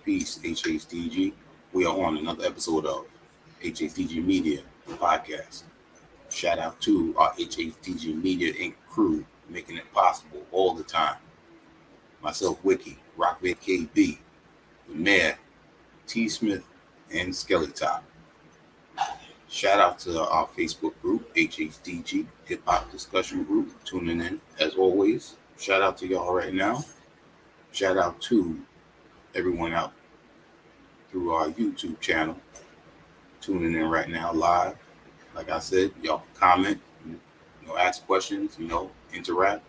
Peace, HHDG. We are on another episode of HHDG Media podcast. Shout out to our HHDG Media Inc. crew making it possible all the time. Myself, Wiki, Rockvid KB, the Mayor, T. Smith, and Skelly Top. Shout out to our Facebook group, HHDG Hip Hop Discussion Group, tuning in as always. Shout out to y'all right now. Shout out to everyone out through our YouTube channel, tuning in right now live. Like I said, y'all comment, ask questions, interact.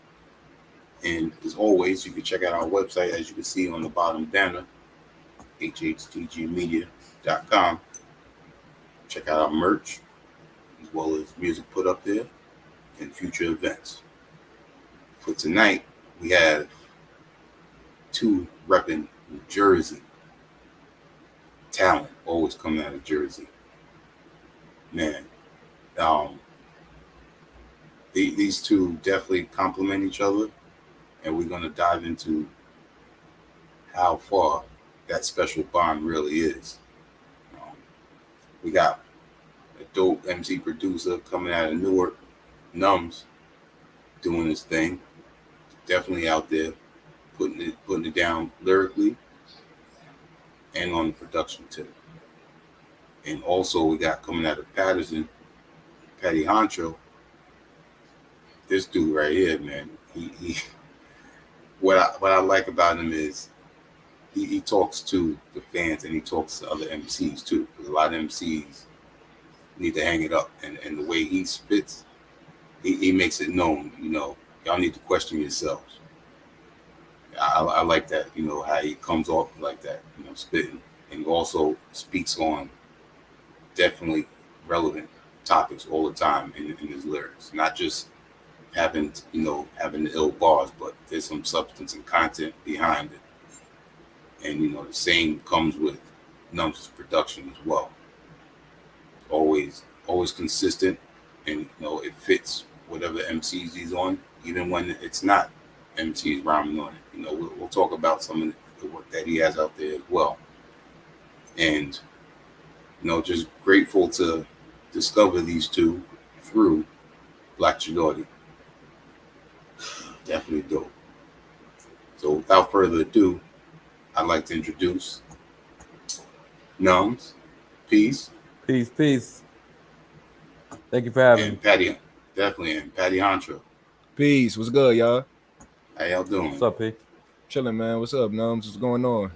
And as always, you can check out our website, as you can see on the bottom banner, hhdgmedia.com. Check out our merch, as well as music put up there, and future events. For tonight, we have two repping New Jersey. Talent always coming out of Jersey. Man, these two definitely complement each other, and we're going to dive into how far that special bond really is. We got a dope MC producer coming out of Newark, Numbz, doing his thing. Definitely out there, putting it down lyrically and on the production tip. And also we got coming out of Patterson, Patty Honcho. This dude right here, man. He what I like about him is he talks to the fans and he talks to other MCs too. Because a lot of MCs need to hang it up, and the way he spits, he makes it known. Y'all need to question yourselves. I like that. How he comes off like that. Spitting, and he also speaks on definitely relevant topics all the time in his lyrics. Not just having the ill bars, but there's some substance and content behind it. And the same comes with Numbz' production as well. Always consistent, and it fits whatever MCs he's on, even when it's not MCs rhyming on it. We'll talk about some of the work that he has out there as well. And just grateful to discover these two through Black Chidori. Definitely dope. So without further ado, I'd like to introduce Numbz. Peace. Peace. Thank you for having me. Patty, definitely, and Patty Honcho. Peace. What's good, y'all? How y'all doing? What's up, P? Chilling, man. What's up, Numbz? What's going on?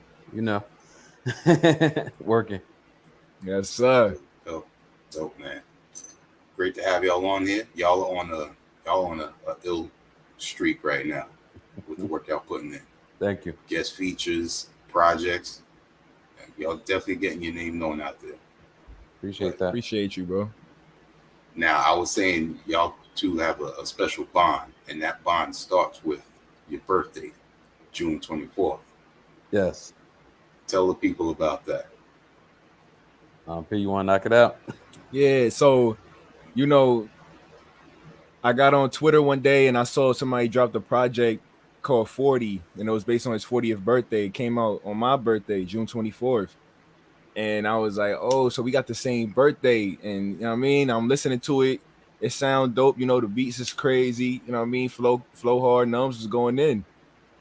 Working. Yes, sir. Dope, man. Great to have y'all on here. Y'all on a ill streak right now with the work y'all putting in. Thank you. Guest features, projects. Y'all definitely getting your name known out there. Appreciate that. Appreciate you, bro. Now, I was saying y'all two have a special bond, and that bond starts with your birthday, June 24th. Yes. Tell the people about that. P, you want to knock it out? Yeah, so, I got on Twitter one day and I saw somebody dropped a project called 40, and it was based on his 40th birthday. It came out on my birthday, June 24th. And I was like, oh, so we got the same birthday. And, you know what I mean? I'm listening to it. It sound dope. The beats is crazy. You know what I mean? Flow hard. Numbz is going in.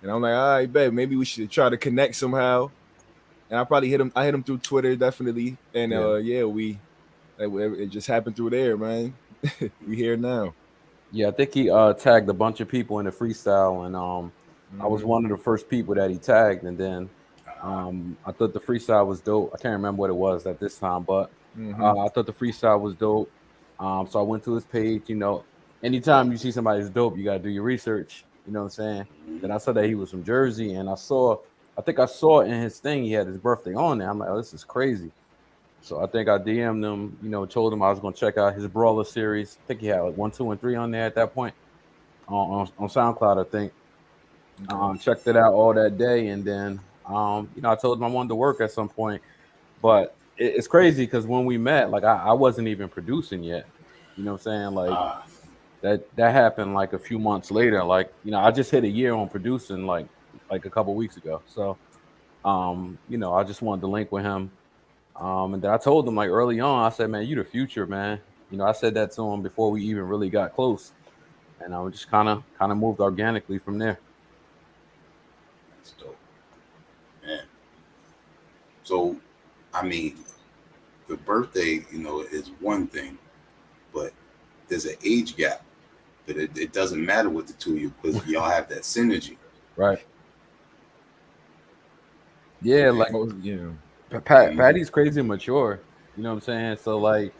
And I'm like, all right, bet. Maybe we should try to connect somehow. And I probably hit him. I hit him through Twitter, definitely. And it just happened through there, man. We here now. Yeah, I think he tagged a bunch of people in the freestyle, and I was one of the first people that he tagged. And then I thought the freestyle was dope. I can't remember what it was at this time, but I thought the freestyle was dope. So I went to his page. Anytime you see somebody's dope, you gotta do your research. You know what I'm saying? Then I saw that he was from Jersey, and I think I saw in his thing he had his birthday on there. I'm like, oh, this is crazy. So I think I DM'd him, told him I was going to check out his Brawler series. I think he had like 1, 2, and 3 on there at that point on SoundCloud, I think. Checked it out all that day. And then, I told him I wanted to work at some point. But it's crazy because when we met, like I wasn't even producing yet. You know what I'm saying? Like that happened like a few months later. Like, I just hit a year on producing like a couple weeks ago. So I just wanted to link with him. And then I told him like early on, I said, man, you the future, man. I said that to him before we even really got close. And I just kind of moved organically from there. That's dope, man. So, I mean, the birthday, is one thing, but there's an age gap. But it doesn't matter with the two of you because y'all have that synergy. Right. Yeah, like Patty's crazy mature. You know what I'm saying? So like,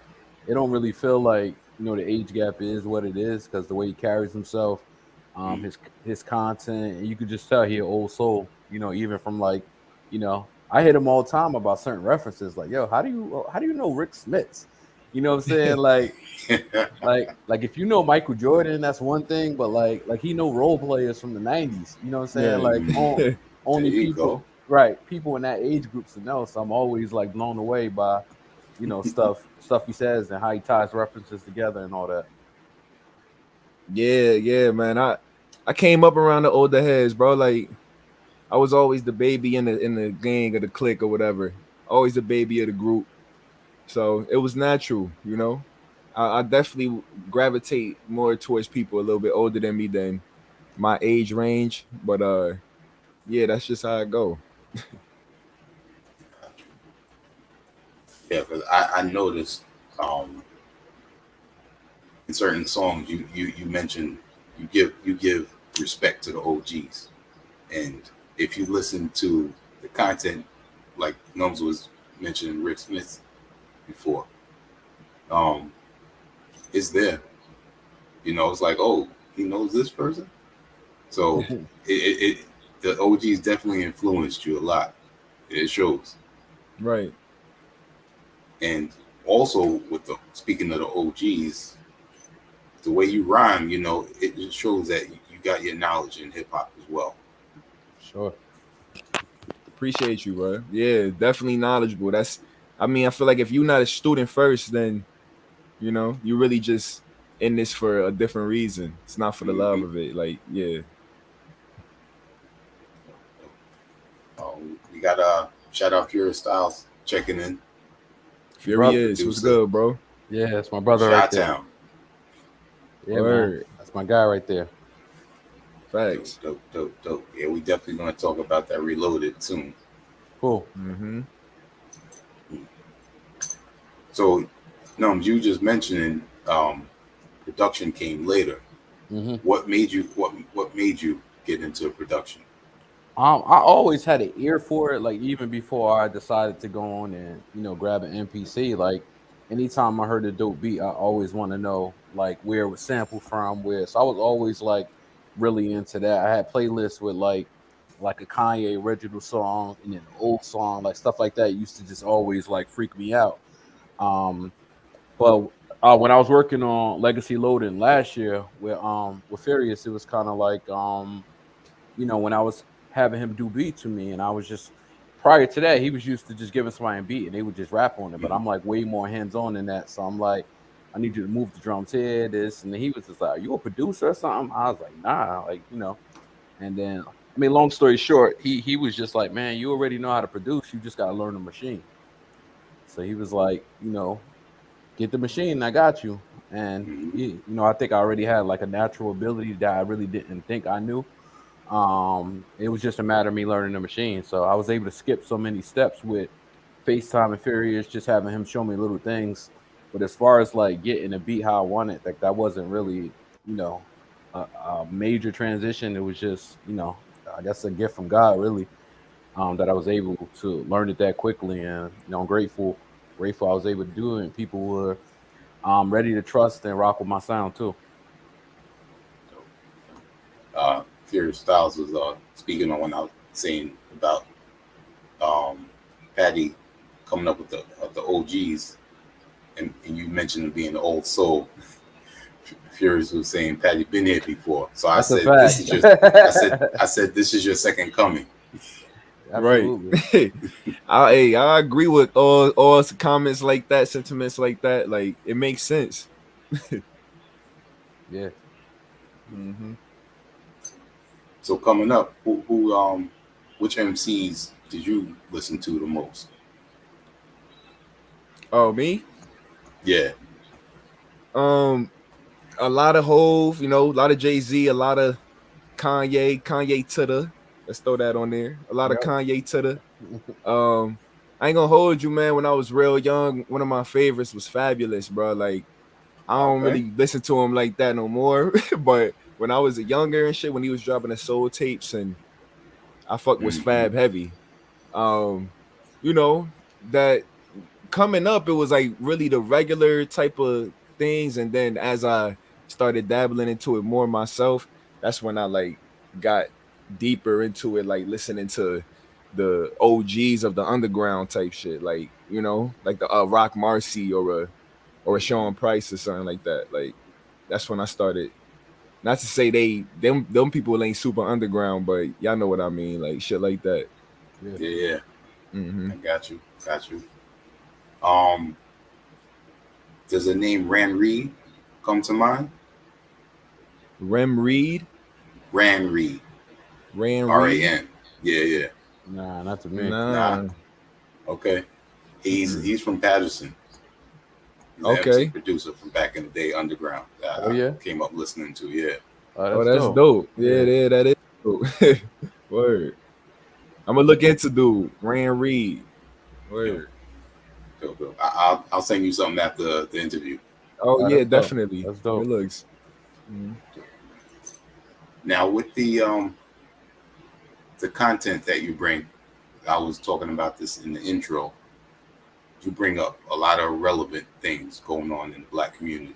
it don't really feel like the age gap is what it is because the way he carries himself, his content, and you could just tell he an old soul. Even from like, I hit him all the time about certain references. Like, yo, how do you know Rick Smits? You know what I'm saying? Like if you know Michael Jordan, that's one thing, but like he know role players from the '90s. You know what I'm saying? Like only There you people, go. right? People in that age group to know. So I'm always like blown away by, stuff he says and how he ties references together and all that. Yeah, man. I came up around the older heads, bro. Like I was always the baby in the gang or the clique or whatever. Always the baby of the group. So it was natural, I definitely gravitate more towards people a little bit older than me than my age range. But yeah, that's just how it go. Yeah, because I noticed in certain songs you mentioned you give respect to the OGs, and if you listen to the content, like Numbz was mentioning Rick Smith before, um, it's there. It's like, oh, he knows this person, so it the OGs definitely influenced you a lot. It shows. Right. And also with the speaking of the OGs, the way you rhyme, it shows that you got your knowledge in hip hop as well. Sure. Appreciate you, bro. Yeah, definitely knowledgeable. I mean, I feel like if you're not a student first, then you really just in this for a different reason. It's not for the love Hmm. of it. Like, yeah. We got shout out Furious Styles checking in, Brother. Furious, what's producer, good, bro? Yeah, that's my brother right Shot there. Town. Yeah, man. Word. That's my guy right there. Dope, Facts. dope, dope, dope. Yeah, we definitely gonna talk about that Reloaded soon. Cool. Mm-hmm. So, no, you just mentioning production came later. Hmm. What made you get into production? I always had an ear for it, like even before I decided to go on and grab an MPC. Like anytime I heard a dope beat, I always want to know like where it was sampled from, where. So I was always like really into that. I had playlists with like a Kanye original song and then an old song, like stuff like that. Used to just always like freak me out. Um, but when I was working on Legacy Loading last year with Furious, it was kind of like when I was having him do beats to me, and I was just prior to that, he was used to just giving somebody a beat and they would just rap on it. But Mhm. I'm like way more hands on than that. So I'm like, I need you to move the drums here, this, and then he was just like, "Are you a producer or something?" I was like, "Nah," And then I mean, long story short, he was just like, "Man, you already know how to produce. You just got to learn the machine." So he was like, get the machine, I got you. And Mhm. I think I already had like a natural ability that I really didn't think I knew. It was just a matter of me learning the machine. So I was able to skip so many steps with FaceTime and Furious, just having him show me little things. But as far as like getting a beat how I wanted, like that wasn't really, you know, a major transition. It was just, I guess a gift from God, really, that I was able to learn it that quickly. And I'm grateful I was able to do it. And people were ready to trust and rock with my sound too. Furious Styles was speaking on when I was saying about um, Patty coming up with the OGs, and you mentioned him being the old soul. Furious was saying Patty been here before, so I That's a said this fact. is your I said this is your second coming. Right. Absolutely. I agree with all comments like that, sentiments like that. Like it makes sense. Yeah. Mm-hmm. So coming up, who which MCs did you listen to the most? Oh, me? Yeah. Um, a lot of Hove, a lot of Jay-Z, a lot of Kanye to the. Let's throw that on there. A lot of Yep. Kanye to the. I ain't gonna hold you, man. When I was real young, one of my favorites was Fabulous, bro. Like I don't Okay. really listen to him like that no more. But when I was a younger and shit, when he was dropping the soul tapes, and I fuck was Mm-hmm. Fab heavy. Um, you know that coming up, it was like really the regular type of things, and then as I started dabbling into it more myself, that's when I like got deeper into it, like listening to the OGs of the underground type shit, like like the Rock Marcy or a Sean Price or something like that. Like that's when I started. Not to say them people ain't super underground, but y'all know what I mean, like shit like that. Yeah. Yeah. Mm-hmm. I got you. Got you. Um, does the name Ran Reed come to mind? Rem Reed, Ran Reed. Ran Reed. RAN. Yeah, yeah. Nah, not to me. Nah. Nah. Okay. He's Mm-mm. he's from Patterson. He's an MC Okay. producer from back in the day, underground. That Oh I yeah. came up listening to. Yeah. Oh, Oh, that's that's dope. dope. Yeah, Yeah. yeah, that is dope. Word. I'm gonna look into dude. Ran Reed. Yeah. Word. Dope, dope. I'll send you something after the interview. Oh Oh, yeah, that's dope. definitely. That's Good dope. looks. Mhm. Now with the content that you bring, I was talking about this in the intro. You bring up a lot of relevant things going on in the black community.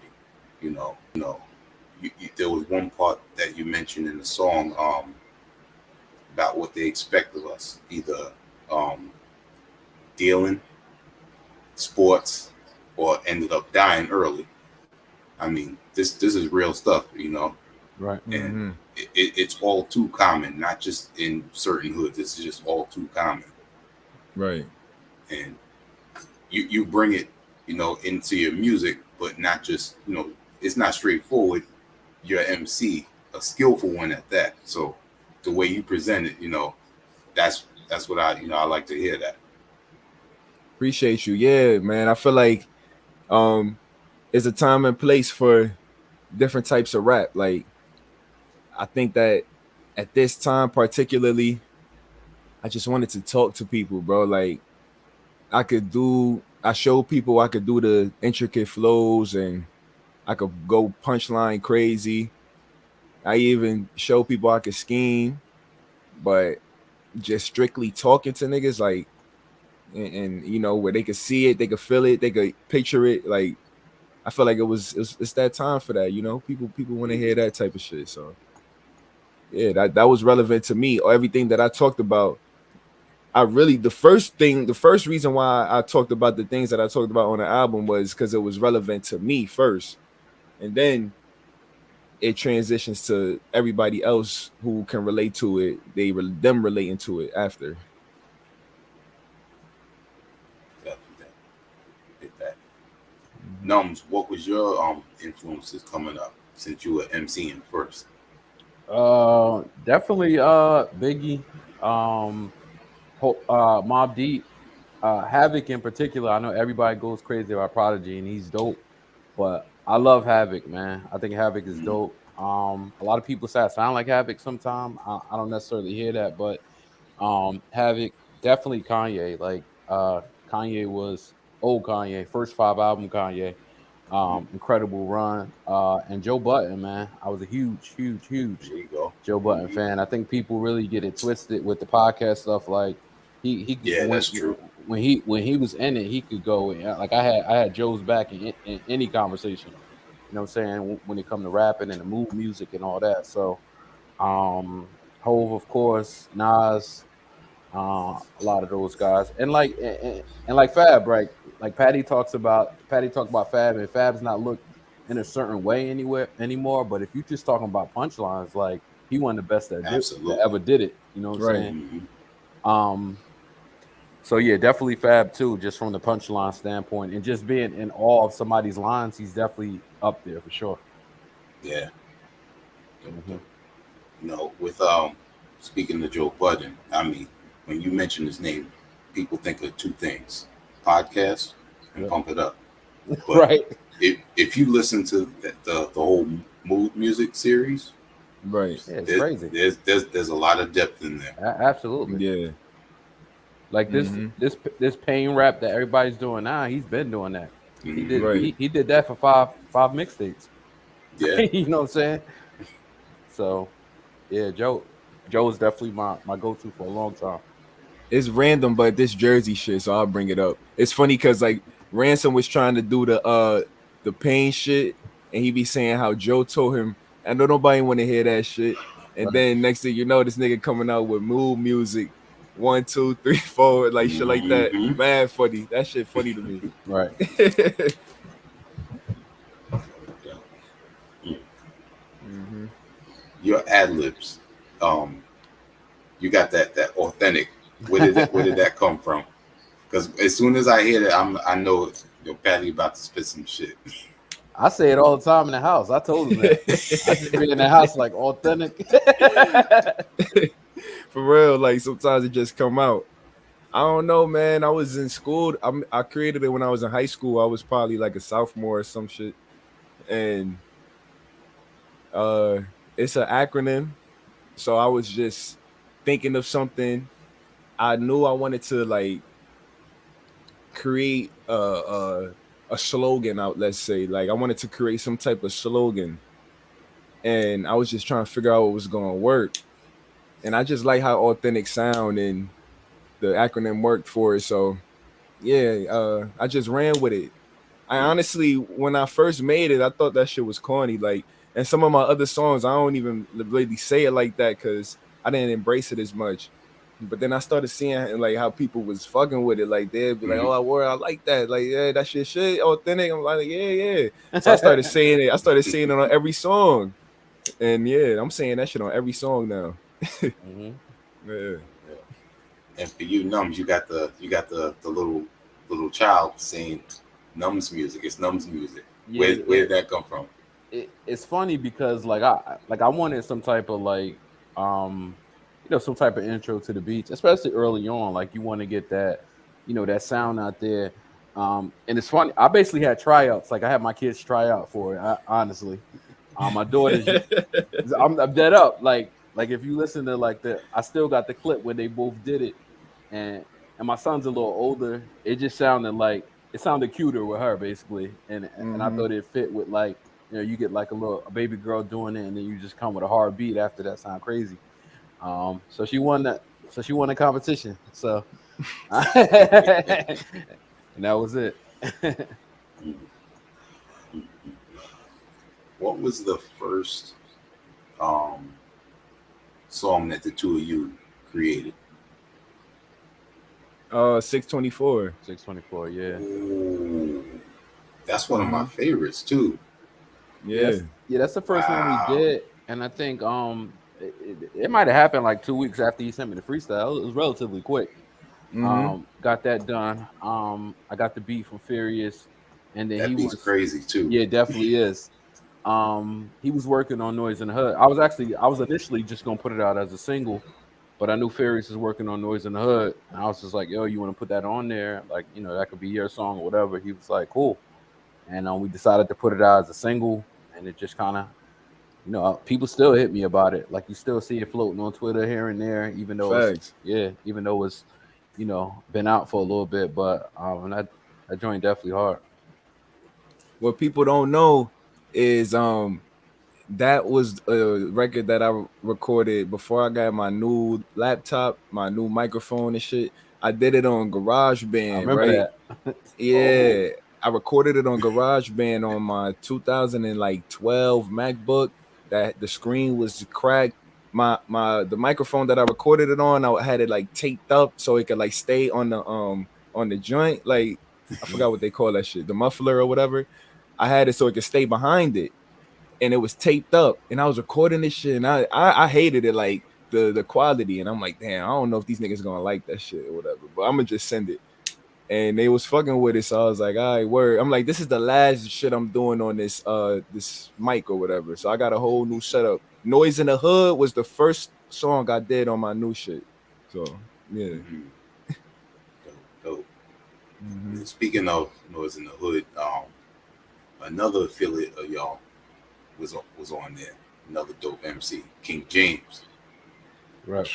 There was one part that you mentioned in the song about what they expect of us, either um, dealing, sports, or ended up dying early. I mean, this is real stuff, Right. and Mhm. it's all too common, not just in certain hoods. This is just all too common, Right. and you bring it, into your music, but not just, it's not straightforward. You're an MC, a skillful one at that. So the way you present it, that's what I like to hear that. Appreciate you. Yeah, man. I feel like um it's a time and place for different types of rap. Like I think that at this time particularly, I just wanted to talk to people, bro. Like I show people I could do the intricate flows and I could go punchline crazy. I even show people I could scheme, but just strictly talking to niggas like and where they could see it, they could feel it, they could picture it. Like I feel like it's that time for that. People want to hear that type of shit. So yeah, that was relevant to me. Everything that I talked about, the first reason why I talked about the things that I talked about on the album was because it was relevant to me first, and then it transitions to everybody else who can relate to it. Them relating to it after. Definitely get that. Numbs, what was your influences coming up since you were MCing first? Definitely. Biggie. Mob Deep. Havoc in particular. I know everybody goes crazy about Prodigy, and he's dope. But I love Havoc, man. I think Havoc is Mm-hmm. dope. A lot of people say I sound like Havoc sometime. I don't necessarily hear that, but Havoc, definitely Kanye. Like Kanye was old Kanye, first 5 album Kanye. Incredible run. And Joe Button, man. I was a huge, huge, huge There you go. Joe Button Mm-hmm. fan. I think people really get it twisted with the podcast stuff. Like Yeah, that's true. when he was in it, he could go like I had Joe's back in any conversation. You know what I'm saying? When it come to rapping and the move music and all that. So Hove, of course, Nas, a lot of those guys, and like Fab, right? Like Patty talked about Fab, and Fab's not looked in a certain way anywhere anymore. But if you just talking about punchlines, like he one of the best that Absolutely. ever did it. You know what I'm Right. saying? Mm-hmm. Um, so yeah, definitely Fab too, just from the punchline standpoint, and just being in awe of somebody's lines, he's definitely up there for sure. Yeah. Dope, Hmm. dope. With speaking to Joe Budden, I mean, when you mention his name, people think of two things: podcast and Yep. Pump It Up. But Right. if you listen to the whole Mood Music series, Right. Yeah, it's crazy. there's a lot of depth in there. Absolutely. Yeah. Like this pain rap that everybody's doing now, he's been doing that. He did Right. he did that for five mixtapes. Yeah. You know what I'm saying? So yeah, Joe is definitely my go-to for a long time. It's random, but this Jersey shit, so I'll bring it up. It's funny because like Ransom was trying to do the pain shit, and he be saying how Joe told him, I know nobody want to hear that shit. And then next thing you know, this nigga coming out with Mood Music, 1, 2, 3, 4, like shit like that. Mhm. Mad funny. That shit funny to me. Right. Mm-hmm. Your ad libs, you got that authentic. Where did that come from? Because as soon as I hear that, I know Patty about to spit some shit. I say it all the time in the house. I told him that. I just be in the house like authentic. For real, like sometimes it just come out. I don't know, man. I was in school. I created it when I was in high school. I was probably like a sophomore or some shit, and it's an acronym. So I was just thinking of something. I knew I wanted to like create a slogan out. Let's say like I wanted to create some type of slogan, and I was just trying to figure out what was gonna work. And I just like how authentic sound and the acronym worked for it. So yeah, I just ran with it. I honestly, when I first made it, I thought that shit was corny. Like, and some of my other songs, I don't even really say it like that because I didn't embrace it as much. But then I started seeing like how people was fucking with it. Like they'd be like, "Oh, I like that. Like, yeah, that shit authentic." I'm like, yeah. So I started saying it. I started saying it on every song, and yeah, I'm saying that shit on every song now. Mm-hmm. Yeah. And for you, Numbz, you got the little child saying Numbz music. It's Numbz music. Yeah, Where did that come from? it's funny because like I wanted some type of like some type of intro to the beats, especially early on. Like you want to get that that sound out there. And it's funny. I basically had tryouts. Like I had my kids try out for it. Honestly, my daughter's. I'm dead up. Like if you listen to like I still got the clip where they both did it, and my son's a little older. It just sounded cuter with her basically, and I thought it fit with like you get like a baby girl doing it, and then you just come with a hard beat after that. Sound crazy. So she won that. So she won the competition. So and that was it. What was the first song that the two of you created? 624. 624. Yeah. Ooh, that's one of my favorites too. Yeah. That's the first one we did, and I think it might have happened like 2 weeks after you sent me the freestyle. It was relatively quick. Got that done. I got the beat from Furious, and then That beat's crazy too. Yeah, it definitely is. He was working on Noise in the Hood. I was initially just gonna put it out as a single, but I knew Furious is working on Noise in the Hood, and I was just like, "Yo, you want to put that on there? Like, that could be your song or whatever." He was like, "Cool," and we decided to put it out as a single, and it just kind of, people still hit me about it. Like you still see it floating on Twitter here and there, even though even though it's been out for a little bit, but that joint definitely hard. What people don't know is that was a record that I recorded before I got my new laptop, my new microphone and shit. I did it on GarageBand, I remember right? that. Yeah. I recorded it on GarageBand on my 2012 MacBook. That the screen was cracked. The microphone that I recorded it on, I had it like taped up so it could like stay on the joint. Like I forgot what they call that shit, the muffler or whatever. I had it so it could stay behind it, and it was taped up. And I was recording this shit, and I hated it, like the quality. And I'm like, damn, I don't know if these niggas gonna like that shit or whatever, but I'm gonna just send it. And they was fucking with it, so I was like, all right, word. I'm like, this is the last shit I'm doing on this mic or whatever. So I got a whole new setup. Noise in the Hood was the first song I did on my new shit. So Yeah. Mhm. Dope. Mhm. Speaking of Noise in the Hood, another affiliate of y'all was on there. Another dope MC, King James. Right.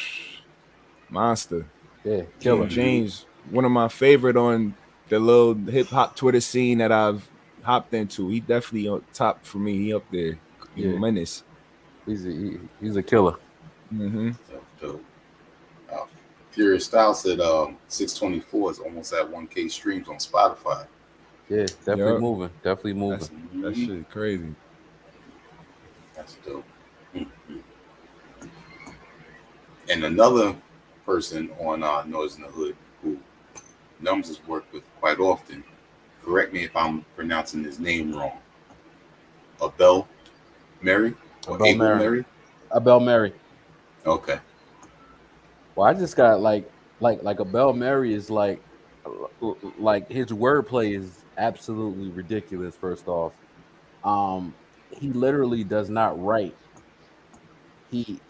Monster. Yeah, King killer. Mhm. James, one of my favorite on the little hip hop Twitter scene that I've hopped into. He definitely on top for me. He up there. Yeah, Menace. he's a killer. Mm-hmm. Dope. Uh, Furious Style said 624 is almost at 1K streams on Spotify. Yeah, definitely Yep. moving. Definitely moving. That Mhm. shit crazy. That's dope. Mhm. And another person on Noise in the Hood who Numbz has worked with quite often. Correct me if I'm pronouncing his name wrong. Abel Mary or Abel Abel Mary. Mary? Abel Mary. Okay. Well, I just got like Abel Mary is like his wordplay is absolutely ridiculous. First off, he literally does not write. He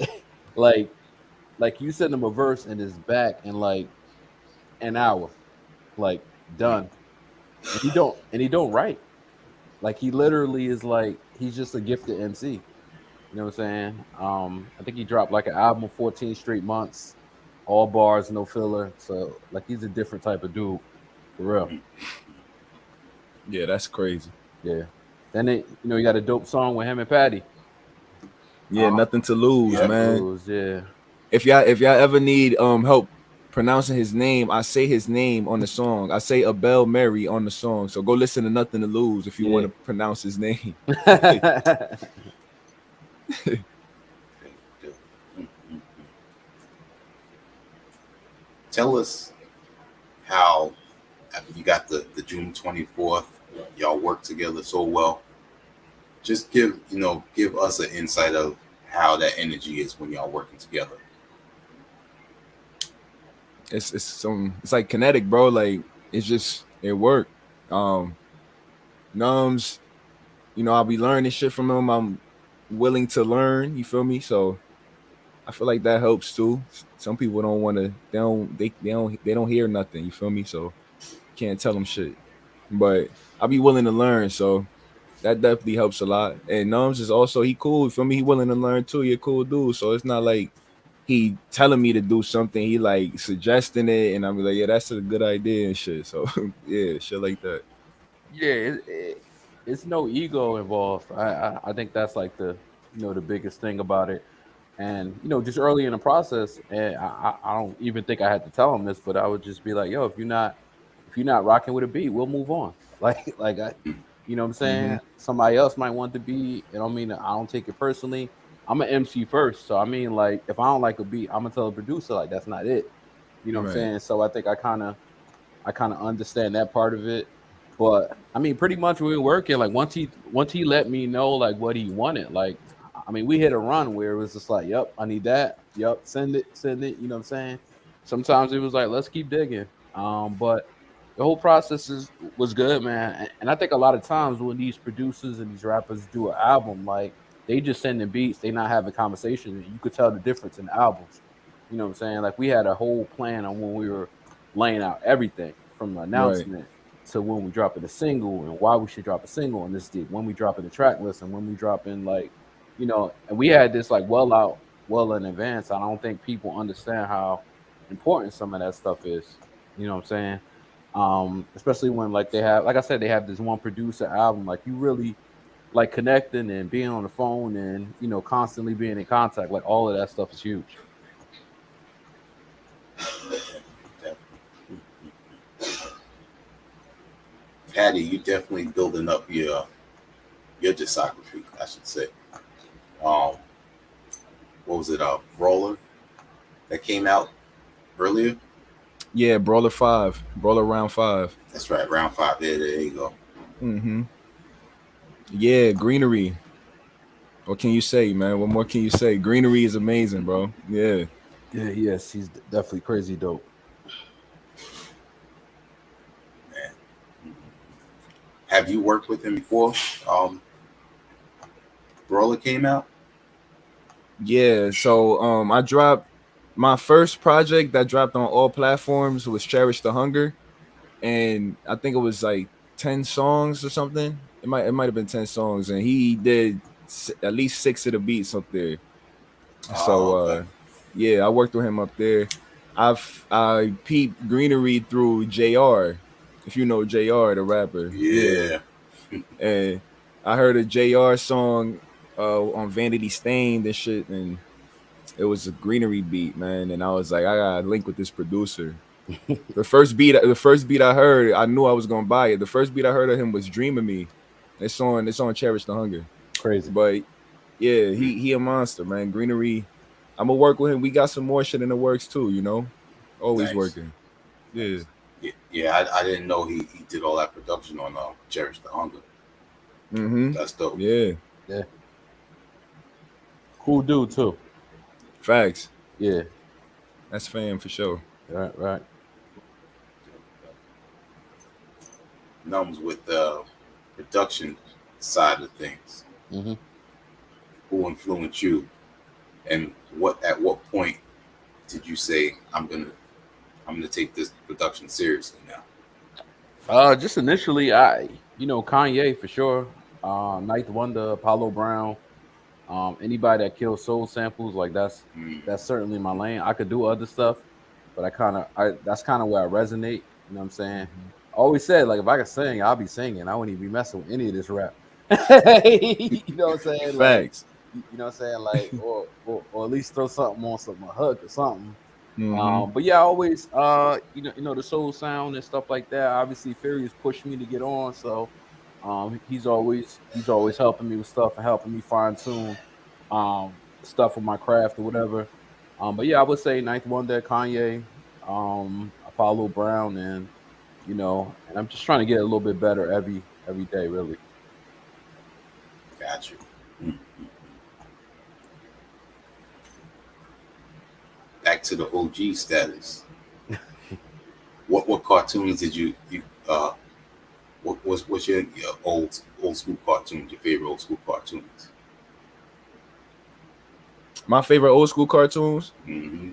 like like you send him a verse and it's back in like an hour, like done, and he don't write. Like he literally is like he's just a gifted MC. You know what I'm saying? I think he dropped like an album 14 straight months, all bars, no filler. So like he's a different type of dude, for real. Yeah, that's crazy. Yeah. Then you got a dope song with him and Patty. Yeah, nothing to lose, Yeah. man. Blues, yeah. If y'all ever need help pronouncing his name, I say his name on the song. I say Abel Mary on the song. So go listen to Nothing to Lose if you want Yeah. to pronounce his name. Tell us how you got the June 24th. Y'all work together so well. Just give us an insight of how that energy is when y'all working together. It's like kinetic, bro. Like it worked. Um Numbz, I'll be learning shit from him. I'm willing to learn, you feel me? So I feel like that helps too. Some people don't want to they don't hear nothing, you feel me? So can't tell them shit. But I'll be willing to learn, so that definitely helps a lot. And Numbz is also he cool, you feel me? He willing to learn too. He a cool dude. So it's not like he telling me to do something, he like suggesting it, and I'm like, yeah, that's a good idea and shit. So yeah, shit like that. Yeah, it's no ego involved. I think that's like the biggest thing about it. And just early in the process, and I don't even think I had to tell him this, but I would just be like, yo, if you're not rocking with a beat, we'll move on. Like I, what I'm Mm-hmm. saying? Somebody else might want the beat. I mean, I don't take it personally. I'm an MC first, so I mean, like if I don't like a beat, I'm gonna tell the producer like that's not it. You know what I'm Right. saying? So I think I kind of understand that part of it. But I mean, pretty much we were working. Like once he let me know like what he wanted, like I mean, we hit a run where it was just like, yep, I need that. Yep, send it, send it. You know what I'm saying? Sometimes it was like, let's keep digging. But the whole process was good, man. And I think a lot of times when these producers and these rappers do an album, like they just sending beats, they not having conversations. You could tell the difference in the albums. You know what I'm saying? Like we had a whole plan on when we were laying out everything from the Right. announcement to when we drop in a single and why we should drop a single on this date, when we drop in the track list and when we drop in and we had this like well in advance. I don't think people understand how important some of that stuff is. You know what I'm saying? Especially when like they have, like I said, they have this one producer album. Like you really like connecting and being on the phone and constantly being in contact. Like all of that stuff is huge. Patty, you definitely building up your discography, I should say. Um, what was it? Roller that came out earlier. Yeah, Brawler 5. Brawler round 5. That's right, round 5. There you go. Mm-hmm. Yeah, Greenery. What can you say, man? What more can you say? Greenery is amazing, bro. Yeah. Yeah, yes, he's definitely crazy dope. Man, have you worked with him before? Brawler came out. Yeah. So I dropped my first project that dropped on all platforms was Cherish the Hunger, and I think it was like 10 songs or something. It might have been 10 songs, and he did at least 6 of the beats up there. So Oh, okay. yeah, I worked with him up there. I peeped Greenery through JR, if you know JR, the rapper. Yeah. And I heard a JR song on Vanity Stained and shit, and it was a Greenery beat, man. And I was like, I gotta link with this producer. The first beat I heard, I knew I was gonna buy it. The first beat I heard of him was Dream of Me. It's on Cherish the Hunger. Crazy. But yeah, he a monster, man. Greenery. I'm gonna work with him. We got some more shit in the works too, you know. Always Nice. working. Yeah. Yeah, I didn't know he did all that production on Cherish the Hunger. Mm-hmm. That's dope. Yeah. Yeah. Cool dude too. Facts. Yeah. That's fam for sure. Right. Numbz with the production side of things. Mm-hmm. Who influenced you, and at what point did you say I'm gonna take this production seriously now? Just initially, Kanye for sure. Ninth Wonder, Apollo Brown. Anybody that kills soul samples, like that's certainly my lane. I could do other stuff, but that's kind of where I resonate. You know what I'm saying? I always said, like, if I could sing, I'll be singing. I wouldn't even be messing with any of this rap. You know what I'm saying? Facts. Like, you know what I'm saying? Like, or at least throw something on a hook or something. Mhm. But yeah, I always, the soul sound and stuff like that. Obviously, Furious pushed me to get on, so he's always helping me with stuff and helping me fine tune stuff with my craft or whatever. But yeah, I would say Ninth Wonder, Kanye, Apollo Brown, and and I'm just trying to get a little bit better every day, really. Got you. Back to the OG status. What cartoons did you what's your old school cartoons? Your favorite old school cartoons? My favorite old school cartoons. Mm-hmm.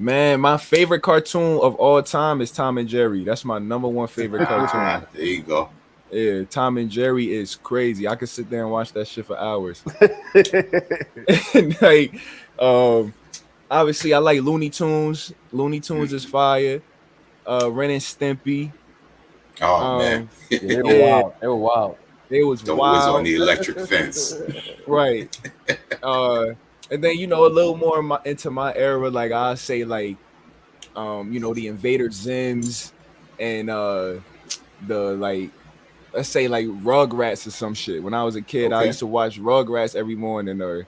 Man, my favorite cartoon of all time is Tom and Jerry. That's my number one favorite cartoon. There you go. Yeah, Tom and Jerry is crazy. I could sit there and watch that shit for hours. Like, obviously, I like Looney Tunes. Looney Tunes is fire. Ren and Stimpy. Oh man, they were wild. They were wild. They was Don't wild. whiz on the electric fence. Right. And then a little more into my era, like I say, like the Invader Zims and let's say like Rugrats or some shit. When I was a kid, I used to watch Rugrats every morning, or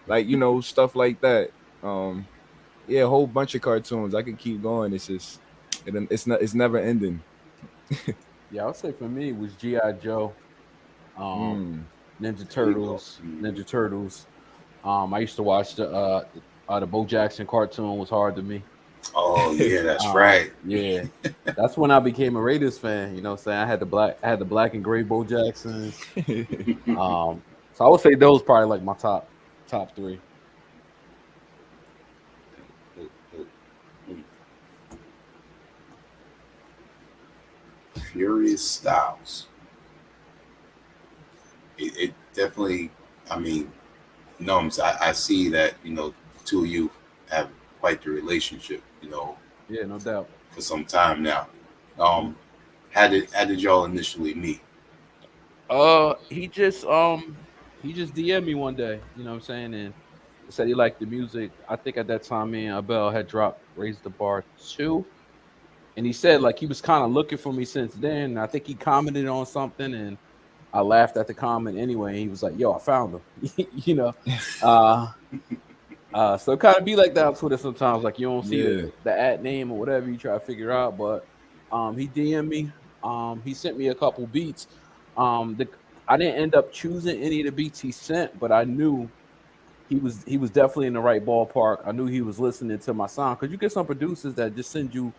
like stuff like that. Yeah, a whole bunch of cartoons. I could keep going. It's just it's never ending. Yeah, I would say for me it was G.I. Joe, Ninja Turtles. I used to watch the Bo Jackson cartoon. Was hard to me. Oh yeah, that's right. Yeah, that's when I became a Raiders fan. You know what I'm saying? I had the black and gray Bo Jacksons. So I would say those probably like my top three. Furious Styles. It definitely. I mean, Numbz. I see that two of you have quite the relationship. Yeah, no doubt. For some time now. How did y'all initially meet? He just DM'd me one day, you know what I'm saying, and said he liked the music. I think at that time me and Abel had dropped Raise the Bar 2. And he said like he was kind of looking for me since then. I think he commented on something and I laughed at the comment anyway. And he was like, "Yo, I found him." So it kind of be like that on Twitter sometimes. Like you don't see the ad name or whatever you try to figure out. But he DM'd me. He sent me a couple beats. I didn't end up choosing any of the beats he sent, but I knew he was definitely in the right ballpark. I knew he was listening to my sound, because you get some producers that just send you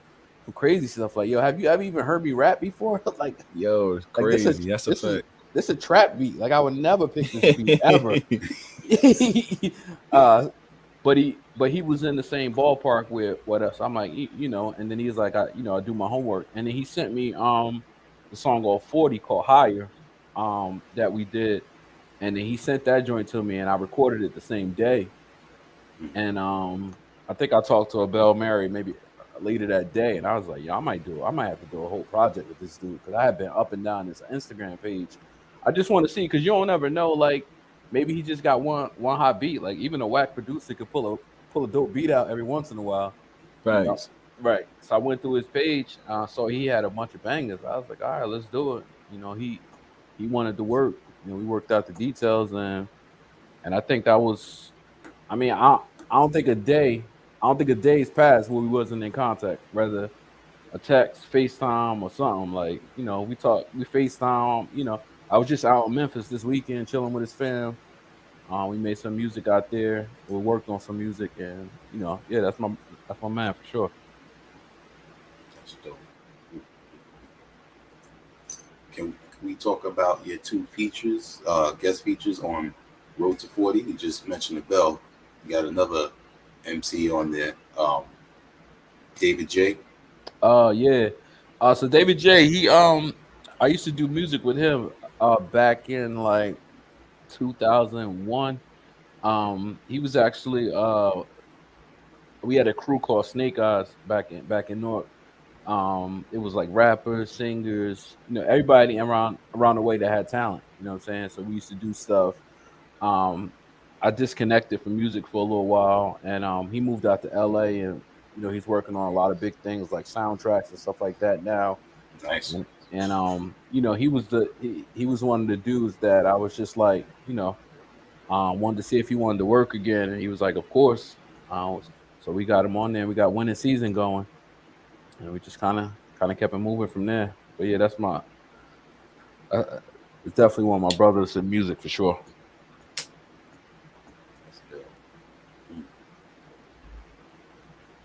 some crazy stuff. Like, yo, have you ever even heard me rap before? Like, yo, it's crazy. That's a fact. This is a trap beat. Like, I would never pick this beat ever. But he but he was in the same ballpark with us. I'm like, you know, and then he's like, I do my homework, and then he sent me the song on 40 called Higher, that we did, and then he sent that joint to me, and I recorded it the same day, and I think I talked to Abel Mary maybe later that day, and I was like, I might have to do a whole project with this dude because I have been up and down this Instagram page. I just want to see because you don't ever know, like maybe he just got one hot beat. Like even a whack producer could pull a dope beat out every once in a while, you know. Facts. Right. So I went through his page, so he had a bunch of bangers. I was like, all right, let's do it. You know, he wanted to work. You know, we worked out the details, and I think that was. I mean, I don't think a day. I don't think a day's passed where we wasn't in contact. Whether a text, FaceTime, or something like we talk, we FaceTime. I was just out in Memphis this weekend chilling with his fam. We made some music out there. We worked on some music, and yeah, that's my man for sure. That's dope. Can we talk about your two features, guest features on Road to 40? You just mentioned the bell. You got another MC on there, David J. Yeah. So David J. I used to do music with him. Back in like 2001. He was actually we had a crew called Snake Eyes back in North. It was like rappers, singers, everybody around the way that had talent. You know what I'm saying? So we used to do stuff. Um, I disconnected from music for a little while, and he moved out to LA, and he's working on a lot of big things like soundtracks and stuff like that now. Nice. And he was one of the dudes that I was just like, wanted to see if he wanted to work again, and he was like, of course. So we got him on there. We got winning season going, and we just kind of kept it moving from there. But yeah, that's my. It's definitely one of my brothers in music for sure. That's good.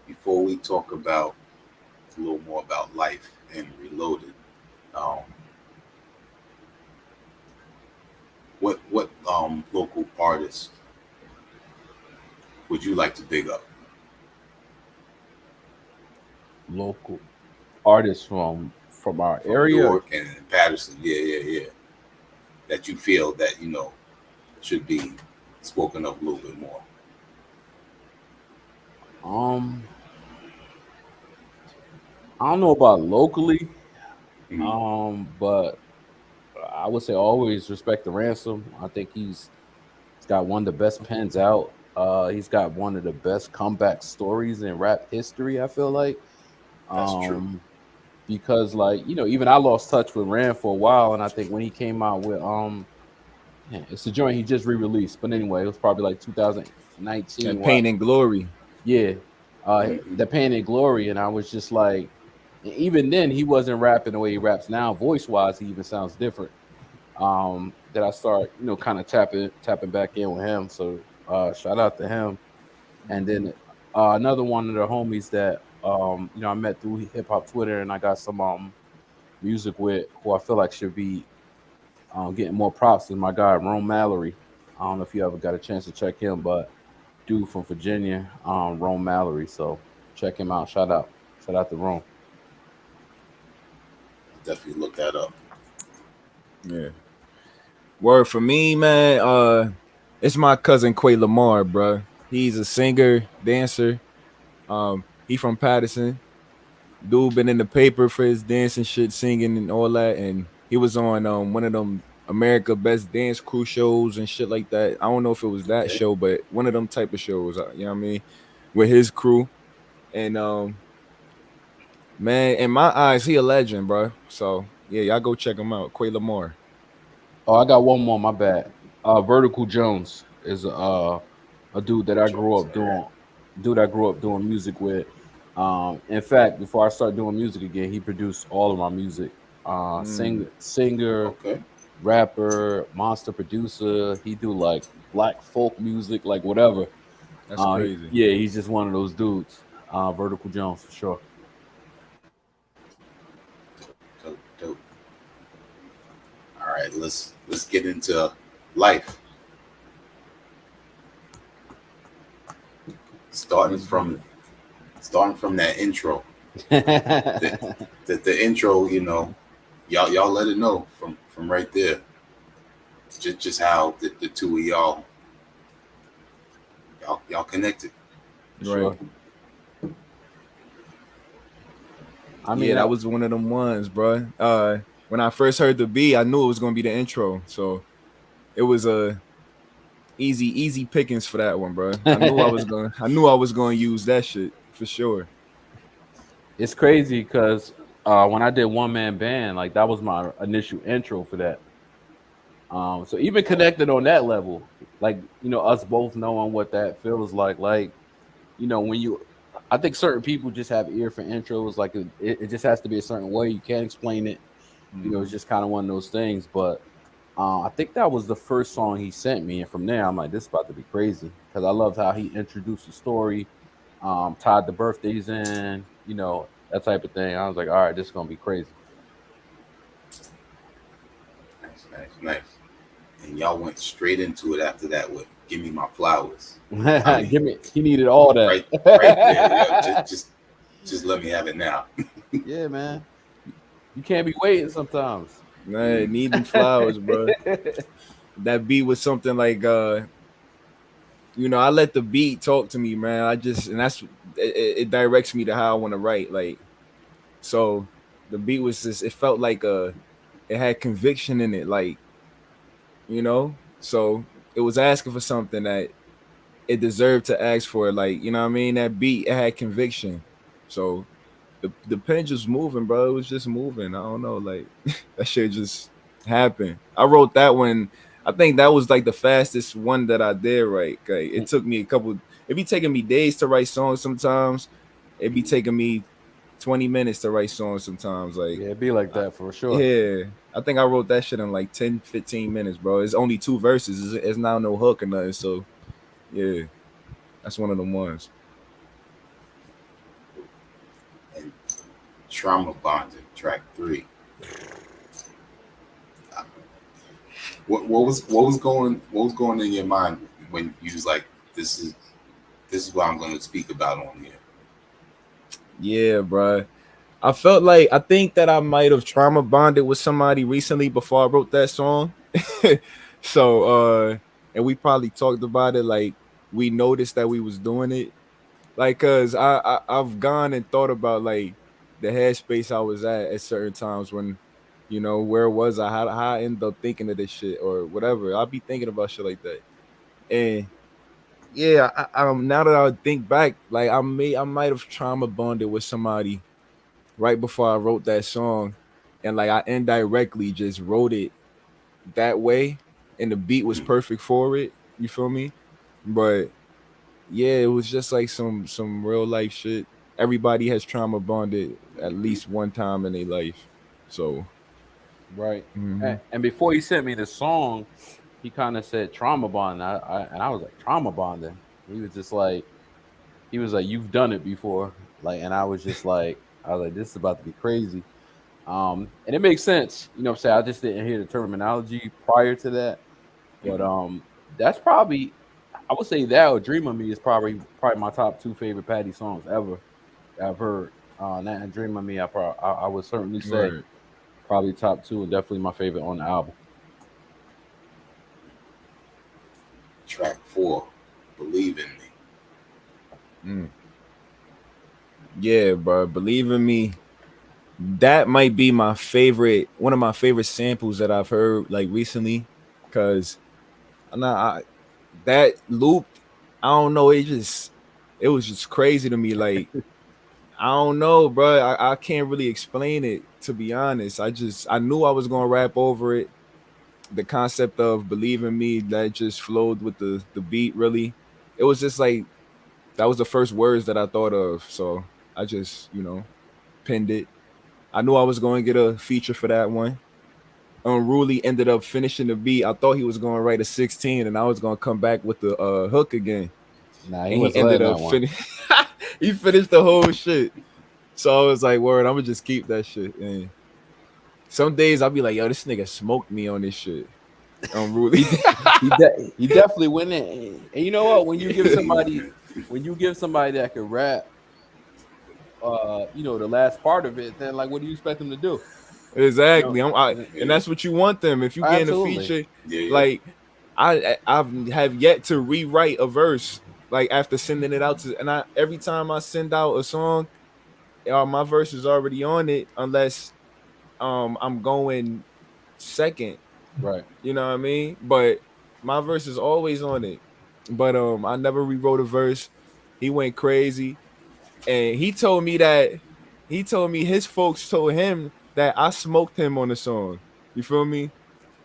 Before we talk about a little more about life and Reloaded, um, what local artists would you like to big up? Local artists from our From area. Newark and Patterson? Yeah. That you feel that should be spoken of a little bit more. Um, I don't know about locally, Mhm. but I would say always respect the ransom. I think he's got one of the best pens out. He's got one of the best comeback stories in rap history. I feel like, That's true. um, because like even I lost touch with Rand for a while, and I think when he came out with man, it's a joint he just re-released. But anyway, it was probably like 2019. And Pain and Glory. Yeah, Hmm. the Pain and Glory, and I was just like, even then he wasn't rapping the way he raps now. Voice wise, he even sounds different. That I start, kind of tapping back in with him. So shout out to him. And then another one of the homies that I met through hip hop Twitter, and I got some music with, who I feel like should be getting more props, is my guy Rome Mallory. I don't know if you ever got a chance to check him, but dude from Virginia, Rome Mallory. So check him out. Shout out to Rome. Definitely look that up. Yeah. Word for me, man. It's my cousin Quay Lamar, bro. He's a singer, dancer. He from Patterson. Dude been in the paper for his dancing shit, singing and all that, and he was on one of them America Best Dance Crew shows and shit like that. I don't know if it was that Okay. show, but one of them type of shows. You know what I mean? With his crew, and man, in my eyes, he a legend, bro. So yeah, y'all go check him out, Quay Lamar. Oh, I got one more. My bad. Vertical Jones is a dude that I grew Jones. up All right. doing. Dude, I grew up doing music with. In fact, before I started doing music again, he produced all of my music. Singer, Okay. rapper, monster producer. He do like black folk music, like whatever. That's crazy. Yeah, he's just one of those dudes. Vertical Jones for sure. Dope. All right. Let's get into life. starting from that intro. The intro, you know, y'all let it know from right there. Just how the two of y'all connected. Right. Sure. I mean, Yeah, that was one of them ones, bro. When I first heard the beat, I knew it was gonna be the intro, so it was a easy pickings for that one, bro. I knew I was gonna use that shit for sure. it's crazy because when I did one man band, like that was my initial intro for that. So even connected on that level, like us both knowing what that feels like when I think certain people just have ear for intros, like it just has to be a certain way. You can't explain it. It's just kind of one of those things. But I think that was the first song he sent me, and from there I'm like, this is about to be crazy because I loved how he introduced the story, tied the birthdays in, that type of thing. I was like, all right, this is gonna be crazy. Nice. And y'all went straight into it after that with "Give Me My Flowers." I mean, He needed all that. Right there. Just let me have it now. Yeah, man. You can't be waiting sometimes. Man, need them flowers, bro. That beat was something like I let the beat talk to me, man. And that's it directs me to how I want to write. Like, so the beat was just, it felt like it had conviction in it, like, so it was asking for something that it deserved to ask for, like, you know what I mean? That beat, it had conviction. So the pen just moving, bro. It was just moving. I don't know, like that shit just happened. I wrote that one. I think that was like the fastest one that I did. Right, like, it took me It be taking me days to write songs sometimes. It be taking me 20 minutes to write songs sometimes. Like, Yeah, it'd be like that for sure. yeah, I think I wrote that shit in like 10-15 minutes, bro. It's only 2 verses. It's now no hook or nothing. So yeah, that's one of them ones. And Trauma Bonding, track 3. What was going in your mind when you was like, this is what I'm going to speak about on here? Yeah, bro. I felt like, I think that I might have trauma bonded with somebody recently before I wrote that song. So and we probably talked about it, like we noticed that we was doing it. Like, cause I've gone and thought about like the headspace I was at certain times when, where was I? How I ended up thinking of this shit or whatever. I'll be thinking about shit like that. And yeah, now that I think back, like I might have trauma bonded with somebody right before I wrote that song, and like I indirectly just wrote it that way, and the beat was perfect for it. You feel me? But yeah, it was just like some real life shit. Everybody has trauma bonded at least one time in their life. So Right. mhm. And before he sent me the song, he kind of said trauma bond. And I was like, trauma bonding. He was just like, you've done it before. Like, and I was like, this is about to be crazy. And it makes sense. You know what I'm saying? I just didn't hear the terminology prior to that. But that's probably, I would say that or Dream of Me is probably my top 2 favorite Patty songs ever that I've heard. That and Dream of Me, I would certainly say Right. probably top 2 and definitely my favorite on the album. Track 4, Believe in Me. Mm. Yeah, bro. Believe in Me. That might be one of my favorite samples that I've heard like recently, because that loop, I don't know, it was just crazy to me. Like, I don't know, bro. I can't really explain it, to be honest. I knew I was gonna rap over it. The concept of Believe in Me, that just flowed with the beat, really. It was just like that was the first words that I thought of. So I just, pinned it. I knew I was going to get a feature for that one. Unruly ended up finishing the beat. I thought he was going to write a 16 and I was going to come back with the hook again. Nah, he And he wasn't ended letting up that one. he finished the whole shit. So I was like, word, I'm going to just keep that shit. And some days I'll be like, yo, this nigga smoked me on this shit. Unruly. He definitely went in. And you know what? When you give somebody when you give somebody that can rap, the last part of it, then like, what do you expect them to do? You know, Exactly. And Yeah, that's what you want them. If you get in a absolutely. feature, yeah, yeah. like I've have yet to rewrite a verse like after sending it out to, and I every time I send out a song, my verse is already on it unless I'm going second. Right. You know what I mean? But my verse is always on it. But I never rewrote a verse. He went crazy, and he told me his folks told him that I smoked him on the song. You feel me?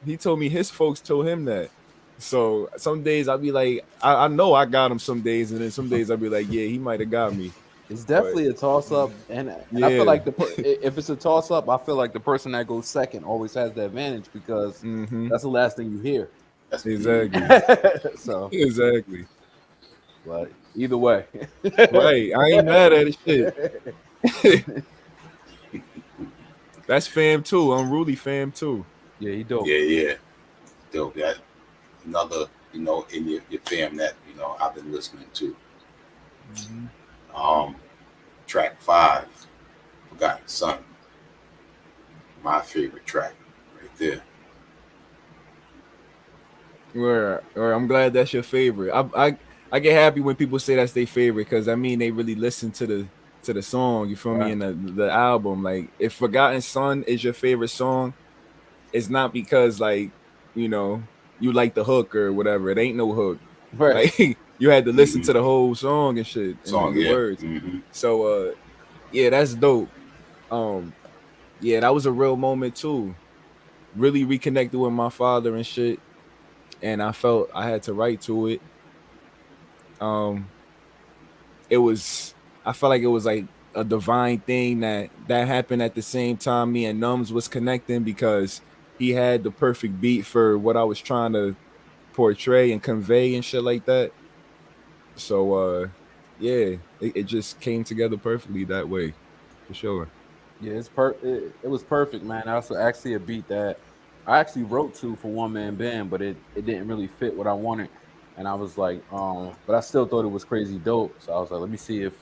He told me his folks told him that. So some days I'll be like, I know I got him some days, and then some days I'll be like, yeah, he might have got me. It's But definitely a toss up, and I feel yeah, like if it's a toss up, I feel like the person that goes second always has the advantage because that's the last thing you hear. That's exactly, So, exactly. but either way, Right. I ain't mad at it. Shit. That's fam too. Unruly fam too. yeah, he dope. yeah, yeah. Dope. That another, in your fam that I've been listening to. Mhm. Um, track 5, Forgotten Son, my favorite track, right there. Or I'm glad that's your favorite. I get happy when people say that's their favorite because I mean they really listen to the song. You feel me? Right. And the album. Like if Forgotten Son is your favorite song, it's not because like you know you like the hook or whatever. It ain't no hook. Right. Like you had to listen Hmm. to the whole song and shit and Song, the yeah. words. Hmm. So yeah, that's dope. Um yeah, that was a real moment too. Really reconnected with my father and shit, and I felt I had to write to it. Um, it was I felt like it was like a divine thing that happened at the same time me and Numbz was connecting because he had the perfect beat for what I was trying to portray and convey and shit like that. So yeah, it just came together perfectly that way, for sure. Yeah, it was perfect, man. That's actually a beat that I actually wrote to for one man band, but it didn't really fit what I wanted. And I was like, but I still thought it was crazy dope. So I was like, let me see if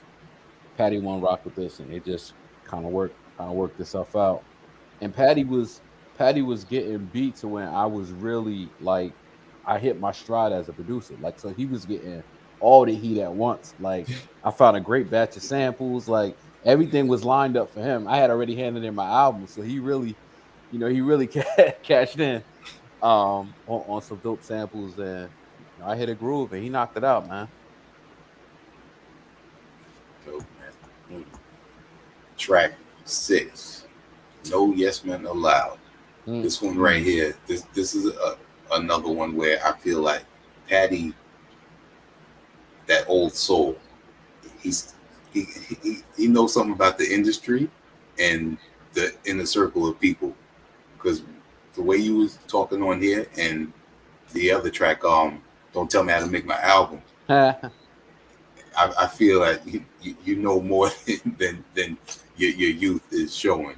Patty won't rock with this, and it just kind of worked itself out. And Patty was getting beat to when I was really like I hit my stride as a producer. Like so he was getting all the heat at once. Like I found a great batch of samples. Like everything was lined up for him. I had already handed in my album, so he really, he really cashed in on some dope samples, and I hit a groove and he knocked it out, man. Dope, man. Track 6, No Yes Men Allowed. Mm. This one right here, this is another one where I feel like Patty, that old soul, he's he knows something about the industry and the inner circle of people, because the way you was talking on here and the other track, Don't Tell Me How to Make My Album, I feel like you know more than your youth is showing.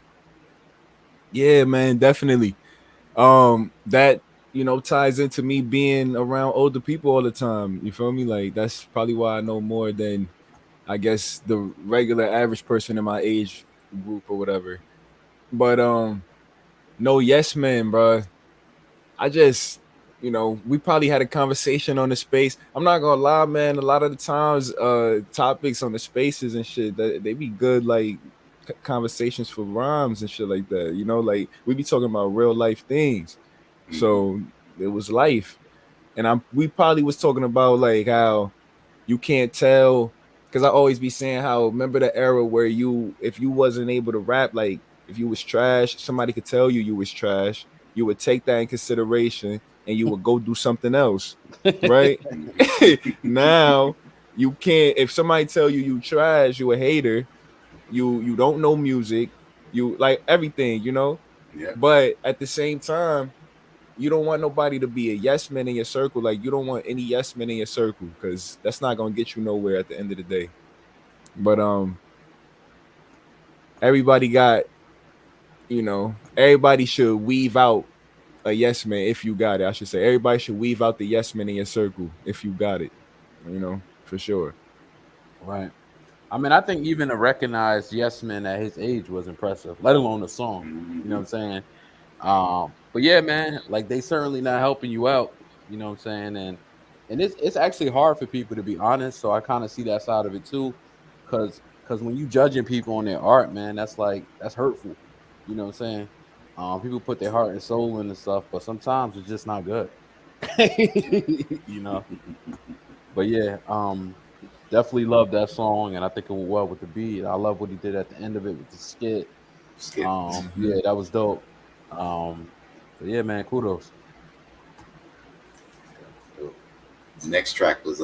Yeah, man, definitely. That ties into me being around older people all the time. You feel me? Like that's probably why I know more than I guess the regular average person in my age group or whatever. But no, yes, man, bro. I just, we probably had a conversation on the space. I'm not gonna lie, man. A lot of the times, topics on the spaces and shit, that they be good, like conversations for rhymes and shit like that. Like we be talking about real life things. Hmm. So it was life, and we probably was talking about like how you can't tell because I always be saying how remember the era where if you wasn't able to rap, like if you was trash, somebody could tell you was trash, you would take that in consideration and you would go do something else, right? Now you can't. If somebody tell you trash, you a hater, you don't know music, you like everything. Yeah, But at the same time, you don't want nobody to be a yes man in your circle. Like you don't want any yes men in your circle because that's not gonna get you nowhere at the end of the day. But everybody got, everybody should weave out a yes man if you got it. I should say everybody should weave out the yes man in your circle if you got it. For sure. Right. I mean, I think even a recognized yes man at his age was impressive, let alone the song. You know what Hmm. I'm saying? But yeah, man, like they certainly not helping you out. You know what I'm saying? And it's actually hard for people to be honest. So I kind of see that side of it too, because when you judging people on their art, man, that's hurtful. You know what I'm saying? People put their heart and soul into stuff, but sometimes it's just not good. you know. But yeah, definitely love that song, and I think it went well with the beat. I love what he did at the end of it with the skit. Skip. Yeah, that was dope. Um, so yeah, man, kudos. Next track was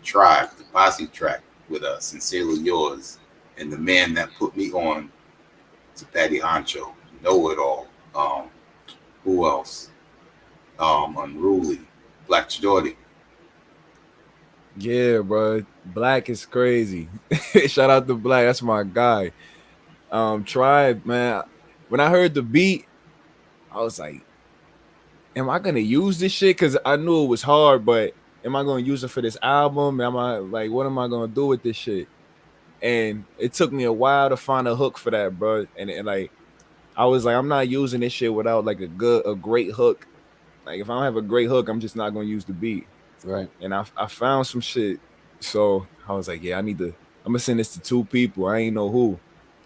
Tribe, the Posse track with Sincerely Yours and the man that put me on to Patty Honcho. Know It All. Who else? Unruly. Black Chidori. Yeah, bro. Black is crazy. Shout out to Black. That's my guy. Tribe, man. When I heard the beat, I was like, am I gonna use this shit? Cause I knew it was hard, but am I gonna use it for this album? Am I like, what am I gonna do with this shit? And it took me a while to find a hook for that, bro. And like, I was like, I'm not using this shit without like a great hook. Like, if I don't have a great hook, I'm just not gonna use the beat. Right. And I found some shit. So I was like, yeah, I'm gonna send this to two people. I ain't know who.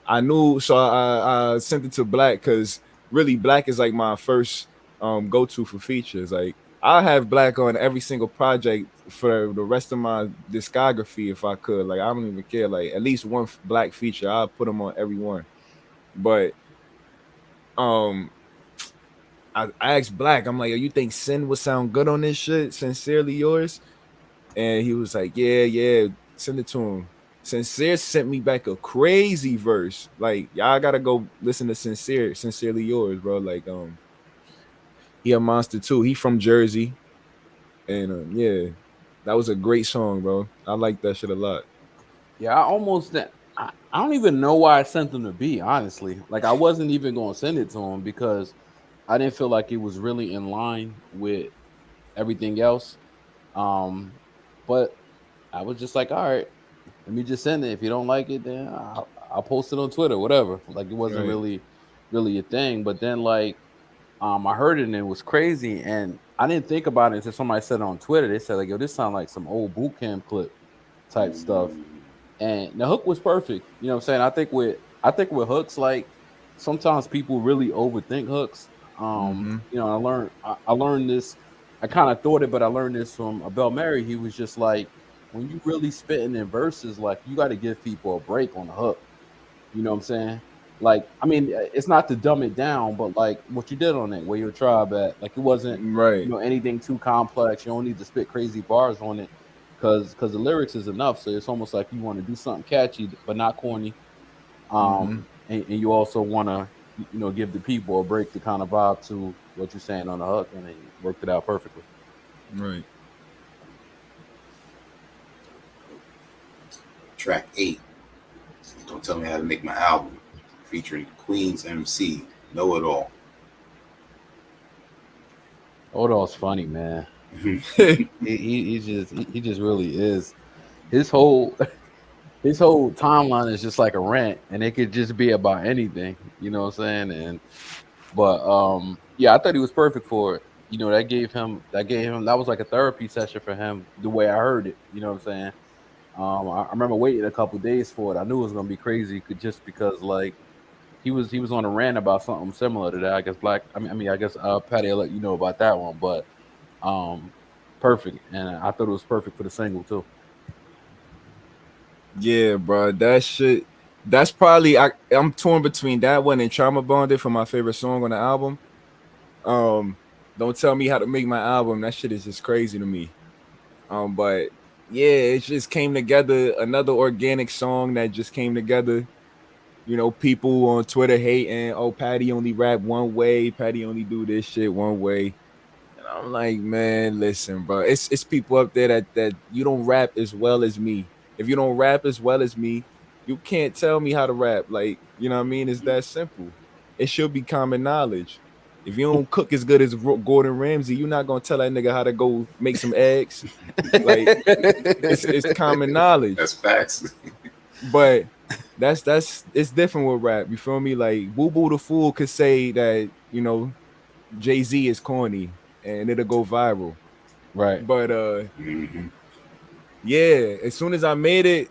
I knew, so I sent it to Black because really Black is like my first go to for features. Like I have Black on every single project for the rest of my discography if I could. Like I don't even care. Like at least one Black feature, I'll put him on every one. But um I asked Black, I'm like, yo, you think Sin would sound good on this shit? Sincerely yours? And he was like, yeah, yeah, send it to him. Sincere sent me back a crazy verse. Like, y'all gotta go listen to Sincerely Yours, bro. Like, he a monster too. He from Jersey. And yeah, that was a great song, bro. I like that shit a lot. Yeah, I don't even know why I sent them to be, honestly. Like I wasn't even gonna send it to him because I didn't feel like it was really in line with everything else. Um, but I was just like, all right, let me just send it. If you don't like it, then I'll post it on Twitter, whatever. Like it wasn't Right. really a thing. But then like I heard it and it was crazy, and I didn't think about it until somebody said it on Twitter. They said like, "Yo, this sounds like some old boot camp clip type stuff." And the hook was perfect. You know what I'm saying? I think with hooks, like sometimes people really overthink hooks. Mm-hmm. I learned this. I kind of thought it, but I learned this from Abel Mary. He was just like, when you really spitting in verses, like you got to give people a break on the hook. You know what I'm saying? Like, I mean, it's not to dumb it down, but like what you did on it, where your tribe at, like it wasn't, Right. anything too complex. You don't need to spit crazy bars on it, because the lyrics is enough. So it's almost like you want to do something catchy but not corny. Mm-hmm. And you also want to, give the people a break to kind of vibe to what you're saying on the hook, and then you worked it out perfectly. Right. Track 8. Don't Tell Me How to Make My Album. Featuring Queen's MC. Know It All. Odo's funny, man. He just really is. His whole his whole timeline is just like a rant, and it could just be about anything. You know what I'm saying? But yeah, I thought he was perfect for it. That was like a therapy session for him. The way I heard it, you know what I'm saying? I remember waiting a couple days for it. I knew it was gonna be crazy, just because like he was on a rant about something similar to that. I guess Black. I guess Patty will let you know about that one, but um, perfect, and I thought it was perfect for the single too. Yeah, bro. That shit. That's probably I'm torn between that one and Trauma Bonded for my favorite song on the album. Um, don't tell me how to make my album. That shit is just crazy to me. But yeah, it just came together. Another organic song that just came together. You know, people on Twitter hating, oh, Patty only rap one way, Patty only do this shit one way. And I'm like, man, listen, bro. It's people up there that you don't rap as well as me. If you don't rap as well as me, you can't tell me how to rap. Like, you know what I mean? It's that simple. It should be common knowledge. If you don't cook as good as Gordon Ramsay, you're not gonna tell that nigga how to go make some eggs. Like it's common knowledge. That's facts. But that's it's different with rap. You feel me? Like Boo Boo the Fool could say that, you know, Jay-Z is corny and it'll go viral. Right. But Mm-hmm. yeah, as soon as I made it,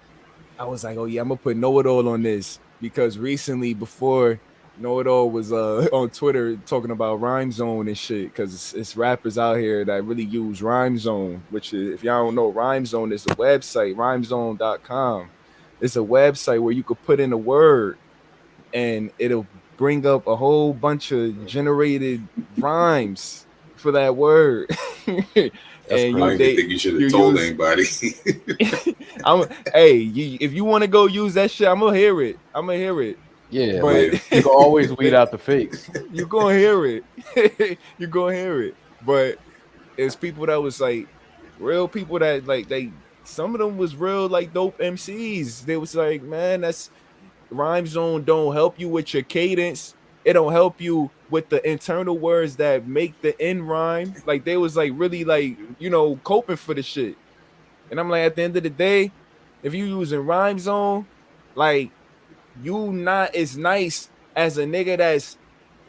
I was like, oh yeah, I'm gonna put Know It All on this, because recently before Know It All was on Twitter talking about Rhyme Zone and shit, because it's rappers out here that really use Rhyme Zone, which is, if y'all don't know, Rhyme Zone is a website, rhymezone.com. It's a website where you could put in a word and it'll bring up a whole bunch of generated rhymes for that word. That's And I don't even think you should have told anybody. if you want to go use that shit, I'm gonna hear it. Yeah, But like you can always weed out the fakes. you gonna hear it. You gonna hear it. But it's people that was like real people that like some of them was real like dope MCs. They was like, man, that's Rhyme Zone don't help you with your cadence. It don't help you with the internal words that make the end rhyme. Like they was like really like, you know, coping for the shit. And I'm like, at the end of the day, if you using Rhyme Zone, like you not as nice as a nigga that's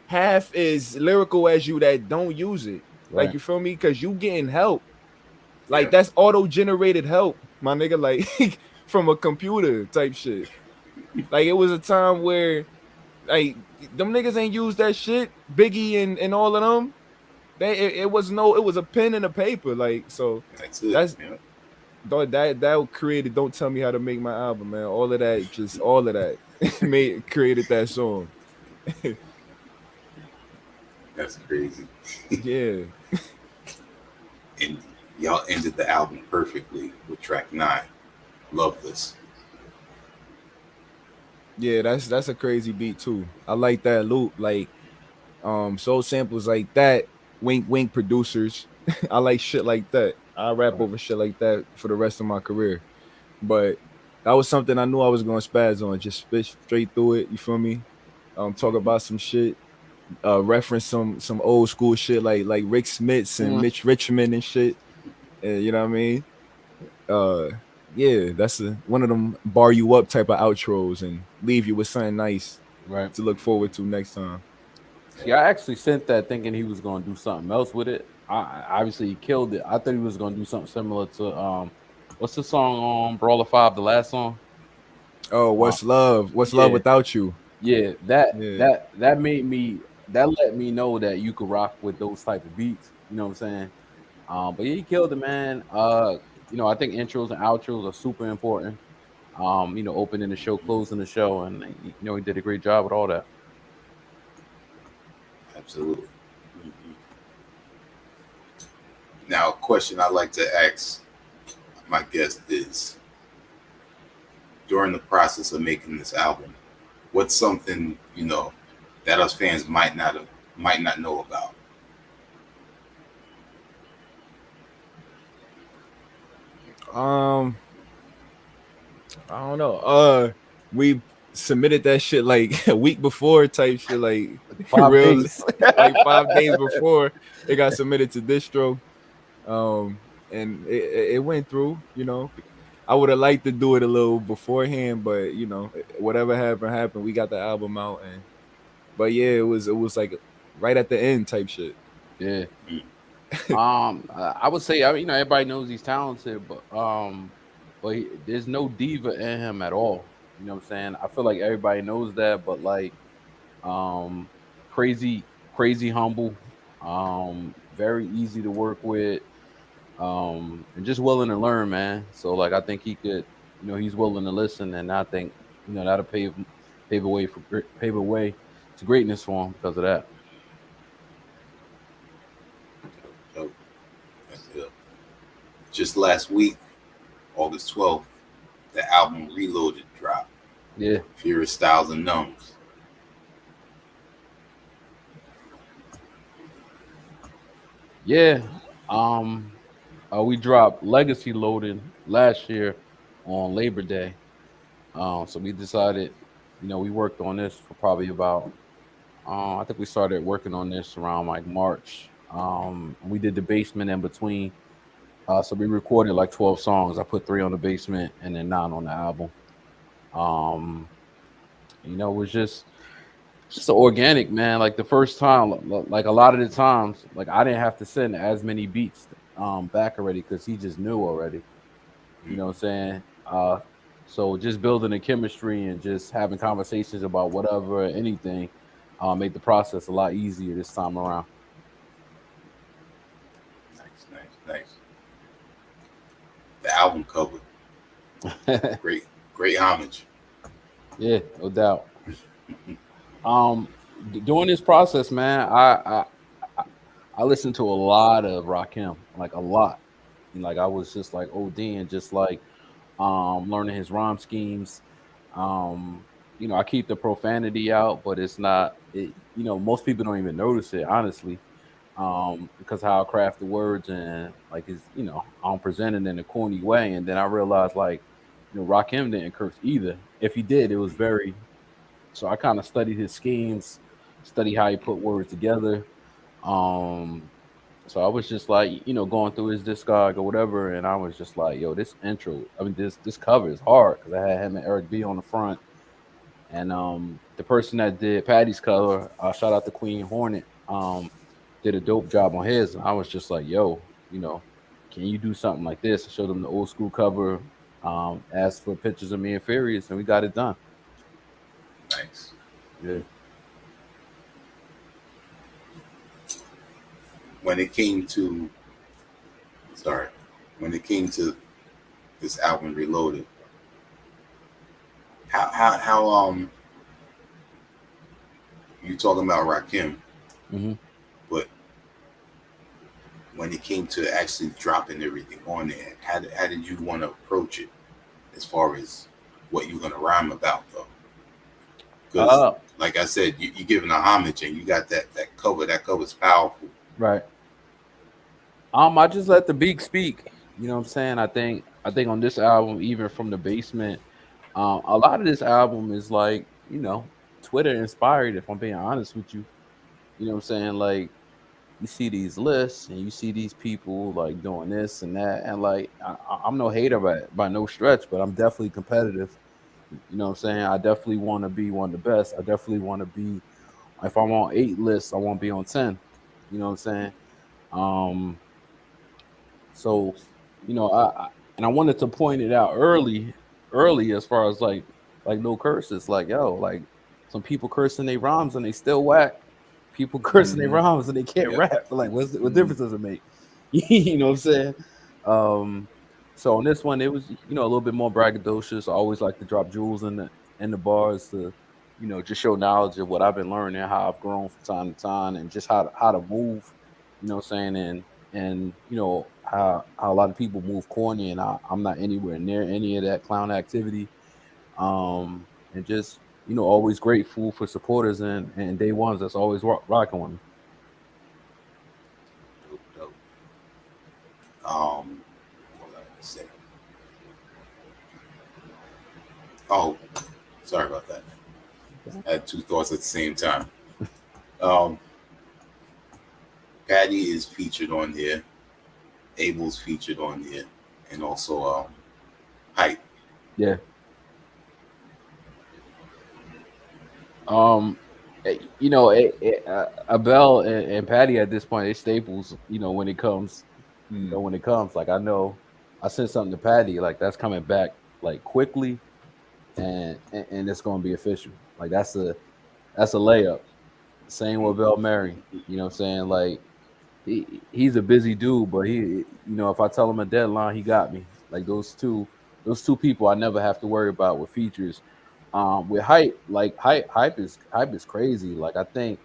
half as lyrical as you that don't use it. Right. Like you feel me? Cause you getting help. Like Yeah. that's auto-generated help, my nigga, like from a computer type shit. Like it was a time where like them niggas ain't used that shit. Biggie and all of them. It was a pen and a paper. Like so That's it. that's Yeah. that created Don't Tell Me How to Make My Album, man. All of that created that song. That's crazy. Yeah. And y'all ended the album perfectly with track 9, Loveless. Yeah, that's a crazy beat too. I like that loop. Like soul samples like that, wink wink producers. I like shit like that. I rap over shit like that for the rest of my career. But that was something I knew I was gonna spaz on. Just spit straight through it. You feel me? Talk about some shit. Reference some old school shit like Rick Smiths and Mitch Richmond and shit. And you know what I mean? Uh, yeah, that's one of them bar you up type of outros and leave you with something nice Right. to look forward to next time. See, I actually sent that thinking he was going to do something else with it. Obviously he killed it. I thought he was going to do something similar to what's the song on Brawler 5, the last song? Oh, what's love? What's love yeah. without you? Yeah, that made me, that let me know that you could rock with those type of beats. You know what I'm saying? But yeah, he killed it, man. You know, I think intros and outros are super important. You know, opening the show, closing the show, and you know, he did a great job with all that. Absolutely. Mm-hmm. Now, a question I like to ask my guest is, during the process of making this album, what's something, you know, that us fans might not know about? I don't know. We submitted that shit like a week before type shit, like 5 real days. like 5 days before it got submitted to distro. And it went through, you know. I would have liked to do it a little beforehand, but you know, whatever happened. We got the album out, and but yeah, it was like right at the end type shit. Yeah. I would say, I mean, you know, everybody knows he's talented, but there's no diva in him at all. You know what I'm saying? I feel like everybody knows that, but like, um, crazy humble, very easy to work with, and just willing to learn, man. So like, I think he could, you know, he's willing to listen, and I think, you know, that'll pave a way to greatness for him because of that. So, that's it. Just last week, August 12th, the album Reloaded dropped. Yeah. Furious Styles and Numbz. Yeah. We dropped Legacy Loaded last year on Labor Day. So we decided, you know, we worked on this for probably about I think we started working on this around like March. We did the basement in between. So we recorded like 12 songs. I put three on the basement and then nine on the album. Um, it was just organic, man. Like the first time, like a lot of the times, like I didn't have to send as many beats back already because he just knew already. You know what I'm saying? So just building a chemistry and just having conversations about whatever, anything, made the process a lot easier this time around. Nice, nice, nice. The album cover, great, great homage. Yeah, no doubt. During this process, man, I I listened to a lot of Rakim, like a lot. And, like I was just like ODing, just like learning his rhyme schemes. Um, I keep the profanity out, but it's not. Most people don't even notice it, honestly, because how I craft the words and like I'm presenting in a corny way, and then I realized like, Rakim didn't curse either. If he did, it was very. So I kind of studied his schemes, study how he put words together. Um, so I was just like, going through his discog or whatever, and I was just like, yo, this intro, I mean, this cover is hard because I had him and Eric B on the front, and the person that did Patty's cover, shout out to Queen Hornet, did a dope job on his. And I was just like, yo, can you do something like this? I showed him the old school cover, asked for pictures of me and Furious, and we got it done. Nice. Yeah. When it came to, sorry, when it came to this album Reloaded, how you talking about Rakim, Hmm. but when it came to actually dropping everything on there, how did you want to approach it as far as what you're gonna rhyme about though? Because Uh, like I said, you're giving a homage and you got that cover. That cover's powerful. right. I just let the beat speak. You know what I'm saying? I think on this album, even from the basement, a lot of this album is like, Twitter inspired, if I'm being honest with you. You know what I'm saying? Like you see these lists and you see these people like doing this and that, and like I'm no hater by no stretch, but I'm definitely competitive. You know what I'm saying? I definitely want to be one of the best. I definitely want to be, if I'm on 8 lists, I want to be on 10. You know what I'm saying? Um, So, and I wanted to point it out early as far as like no curses. Like, yo, like some people cursing their rhymes and they still whack. People cursing their Mm-hmm. rhymes and they can't Yep. rap. Like, what Mm-hmm. difference does it make? You know what I'm saying? Um, so on this one, it was a little bit more braggadocious. I always like to drop jewels in the bars to just show knowledge of what I've been learning, how I've grown from time to time, and just how to move. You know what I'm saying? And how a lot of people move corny, and I'm not anywhere near any of that clown activity. And just always grateful for supporters and day ones that's always rocking with me. Dope, dope. What was I gonna say? Oh, sorry about that. Okay. I had two thoughts at the same time. Um, Patty is featured on here. Abel's featured on here, and also Hype. Yeah. Um, Abel and Patty at this point, they staples. When it comes, like I know, I sent something to Patty, like that's coming back like quickly, and it's going to be official. Like that's a layup. Same with Bell Mary. You know what I'm saying? Like he's a busy dude, but if I tell him a deadline, he got me. Like those two people I never have to worry about with features. With hype, like hype is crazy. Like I think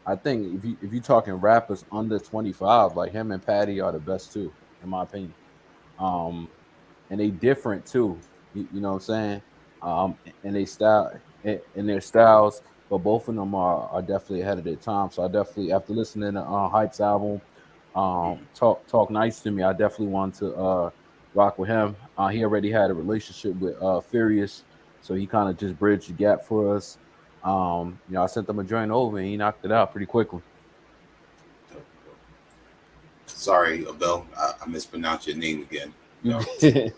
if you talking rappers under 25, like him and Patty are the best two, in my opinion. Um, and they different too. You know what I'm saying? And they style and their styles, but both of them are definitely ahead of their time. So I definitely, after listening to Hype's album, talk nice to me, I definitely want to rock with him. He already had a relationship with Furious, so he kind of just bridged the gap for us. I sent him a joint over and he knocked it out pretty quickly. Sorry, Abel, I mispronounced your name again. You No. did.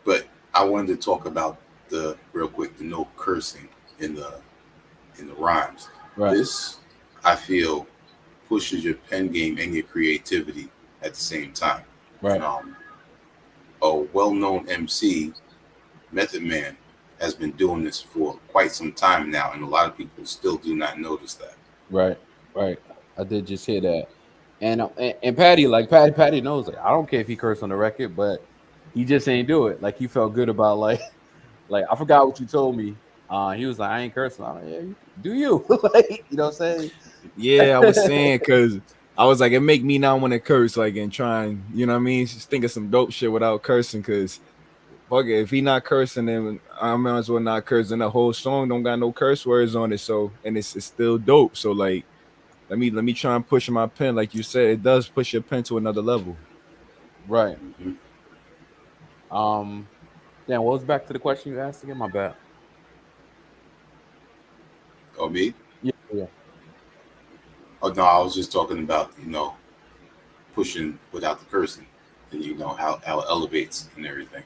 But I wanted to talk about the real quick the no cursing in the rhymes. Right. This I feel pushes your pen game and your creativity at the same time. Right. And, a well-known MC, Method Man, has been doing this for quite some time now, and a lot of people still do not notice that. Right. Right. I did just hear that. And Patty, like Patty knows, like I don't care if he cursed on the record, but he just ain't do it. Like he felt good about like I forgot what you told me. He was like, I ain't cursing. I'm like, yeah, do you? Like, you know what I'm saying? Yeah, I was saying because I was like, it make me not want to curse, like, and try and, you know what I mean, just think of some dope shit without cursing. Because fuck it, if he not cursing, then I might as well not curse. And the whole song don't got no curse words on it, so and it's still dope. So like, let me try and push my pen, like you said, it does push your pen to another level. Right. Mm-hmm. Then what was back to the question you asked again? My bad. Or me? Yeah, yeah. Oh no, I was just talking about pushing without the cursing, and how it elevates and everything.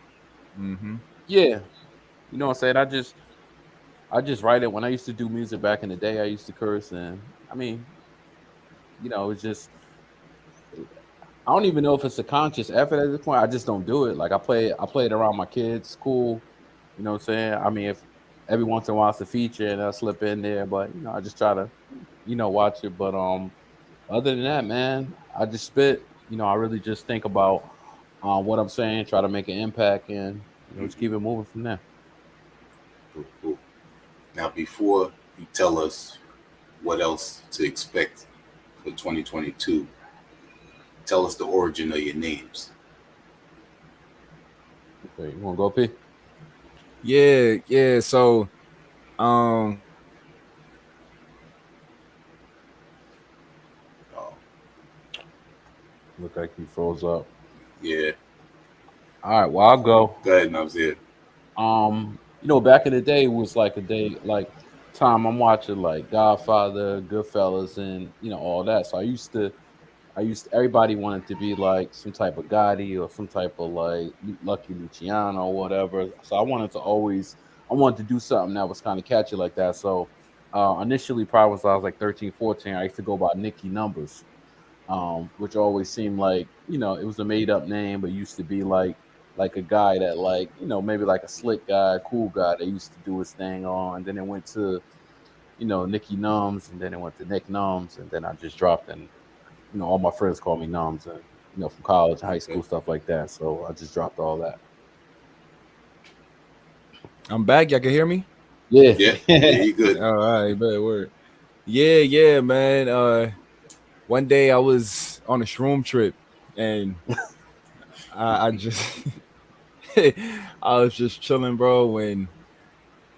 Mm-hmm. Yeah. You know what I'm saying? I just write it when I used to do music back in the day. I used to curse, and I mean, it's just I don't even know if it's a conscious effort at this point. I just don't do it. Like I play it around my kids, cool. You know what I'm saying? I mean, if every once in a while it's a feature and I slip in there, but I just try to, watch it. But other than that, man, I just spit. I really just think about what I'm saying, try to make an impact, and just Mm-hmm. keep it moving from there. Cool, cool. Now, before you tell us what else to expect for 2022, tell us the origin of your names. Okay, you want to go, P? Yeah, yeah. So, um, Oh, Look like he froze up. yeah. All right, well I'll go. Go ahead, Nubs here. Back in the day it was like a day like time I'm watching like Godfather, Goodfellas, and all that. So I used everybody wanted to be like some type of Gotti or some type of like Lucky Luciano or whatever. So I wanted to do something that was kind of catchy like that. So initially, probably when I was like 13, 14, I used to go by Nicky Numbers, which always seemed like it was a made up name, but used to be like a guy that like maybe like a slick guy, cool guy that used to do his thing on. And then it went to Nicky Numbz, and then it went to Nick Numbz, and then I just dropped and all my friends call me Numbz, and from college, high school, Okay. stuff like that. So I just dropped all that. I'm back. Y'all can hear me? Yeah. Yeah, yeah, you good. All right, bad word. Yeah, yeah, man. One day I was on a shroom trip, and I just I was just chilling, bro, when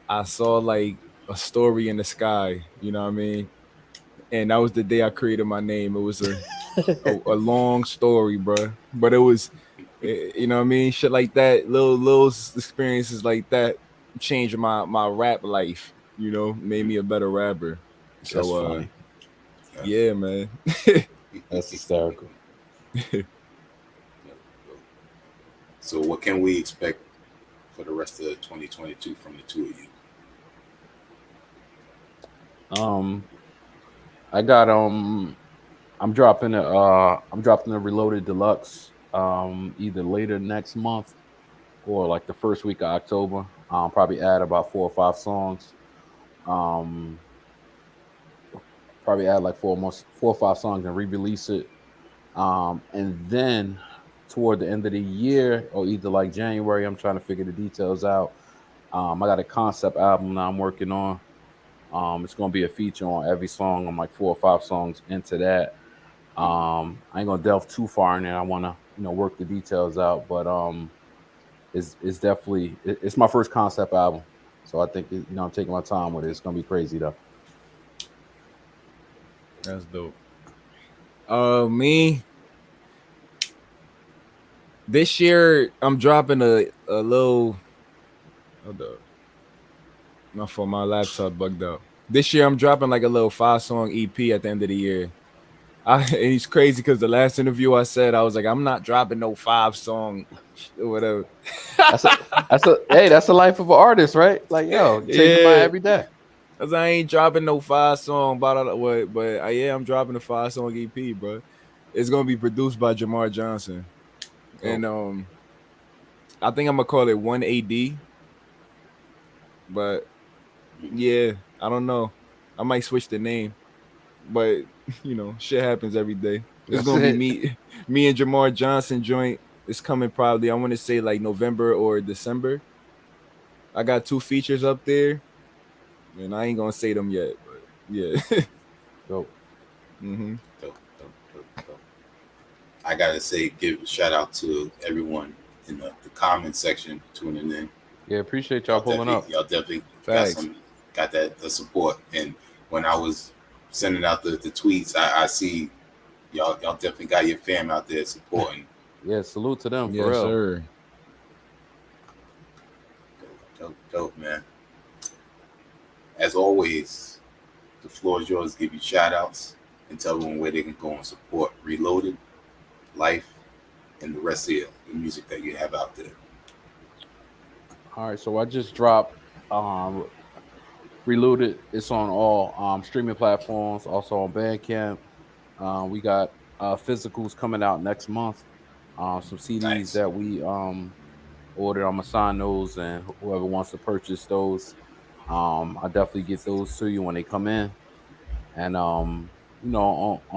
I saw like a story in the sky. You know what I mean? And that was the day I created my name. It was a long story, bro. But it was, you know what I mean? Shit like that, little experiences like that changed my rap life. You know, made me a better rapper. That's So funny. Yeah. yeah, man. That's hysterical. So, what can we expect for the rest of 2022 from the two of you? Um, I got I'm dropping a Reloaded Deluxe either later next month or like the first week of October. Probably add about 4 or 5 songs. Um, Probably add like 4 or 5 songs and re-release it. And then toward the end of the year or either like January, I'm trying to figure the details out. I got a concept album that I'm working on. It's gonna be a feature on every song. I'm like 4 or 5 songs into that. I ain't gonna delve too far in it. I wanna, work the details out, but it's definitely it's my first concept album. So I think I'm taking my time with it. It's gonna be crazy though. That's dope. Me this year I'm dropping a little. Hold up. My fault, my laptop bugged out. This year I'm dropping like a little 5-song EP at the end of the year. And it's crazy because the last interview I said I was like, I'm not dropping no 5-song or whatever. That's that's the life of an artist, right? Like, yo, you change your mind Yeah, every day. cause I ain't dropping no 5-song, but yeah, I'm dropping a 5-song EP, bro. It's gonna be produced by Jamar Johnson, and I think I'm gonna call it 1AD, but yeah, I don't know. I might switch the name, but shit happens every day. It's That's gonna be it. me and Jamar Johnson joint. It's coming probably. I want to say like November or December. I got 2 features up there, and I ain't gonna say them yet, but yeah. Dope. hmm Dope, dope, dope, dope. I gotta say, give a shout out to everyone in the comment section tuning in. Yeah, appreciate y'all pulling up. Y'all definitely Facts. got that the support. And when I was sending out the tweets, I see y'all definitely got your fam out there supporting. Yeah, salute to them for Yes, real. sir. Dope, man. As always, the floor is yours. Give you shout outs and tell them where they can go and support Reloaded, Life, and the rest of the music that you have out there. All right, so I just dropped Reloaded. It's on all streaming platforms, also on Bandcamp. We got physicals coming out next month. Some CDs Nice. that we ordered. I'm gonna sign those, and whoever wants to purchase those, I definitely get those to you when they come in. And on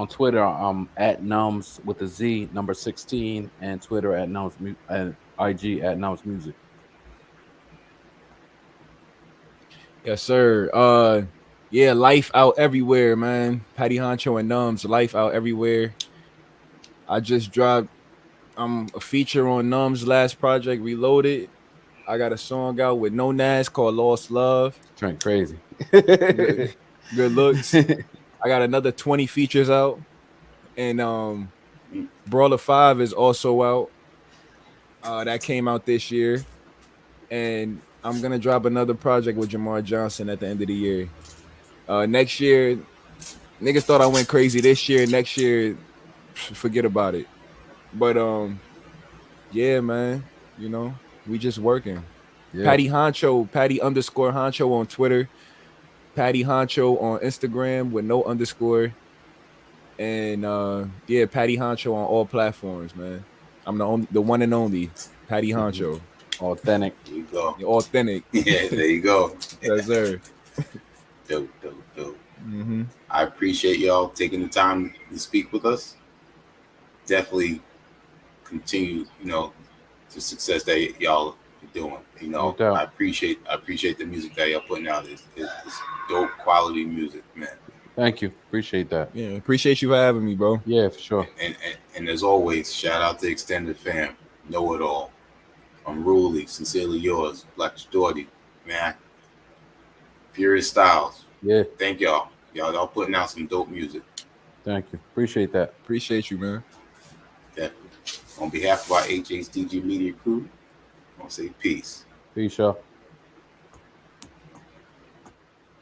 Twitter, I'm at Numbz with a Z, number 16, and Twitter at Numbz and IG at Numbz Music. Yes, sir. Yeah, Life out everywhere, man. Patty Honcho and Numbz, Life out everywhere. I just dropped a feature on Numbz last project, Reloaded. I got a song out with No Nas called Lost Love. Trent crazy. Good, good looks. I got another 20 features out. And Brawler 5 is also out. That came out this year. And I'm gonna drop another project with Jamar Johnson at the end of the year. Next year, niggas thought I went crazy this year. Next year, forget about it. But yeah, man. We just working. Yeah. Patty Honcho, Patty underscore Honcho on Twitter. Patty Honcho on Instagram with no underscore. And yeah, Patty Honcho on all platforms, man. I'm the one and only Patty Honcho. Authentic. There you go. Authentic. Yeah, there you go. Yes, sir. Dope. I appreciate y'all taking the time to speak with us. Definitely continue, the success that y'all are doing. No doubt. I appreciate the music that y'all putting out. It's dope quality music, man. Thank you. Appreciate that. Yeah, appreciate you for having me, bro. Yeah, for sure. And as always, shout out to Extended Fam. Know it all. Unruly, sincerely yours, Black Doherty, man. Furious Styles. Yeah. Thank y'all. Y'all putting out some dope music. Thank you. Appreciate that. Appreciate you, man. Definitely. On behalf of our HHDG media crew, I want to say peace. Peace, y'all.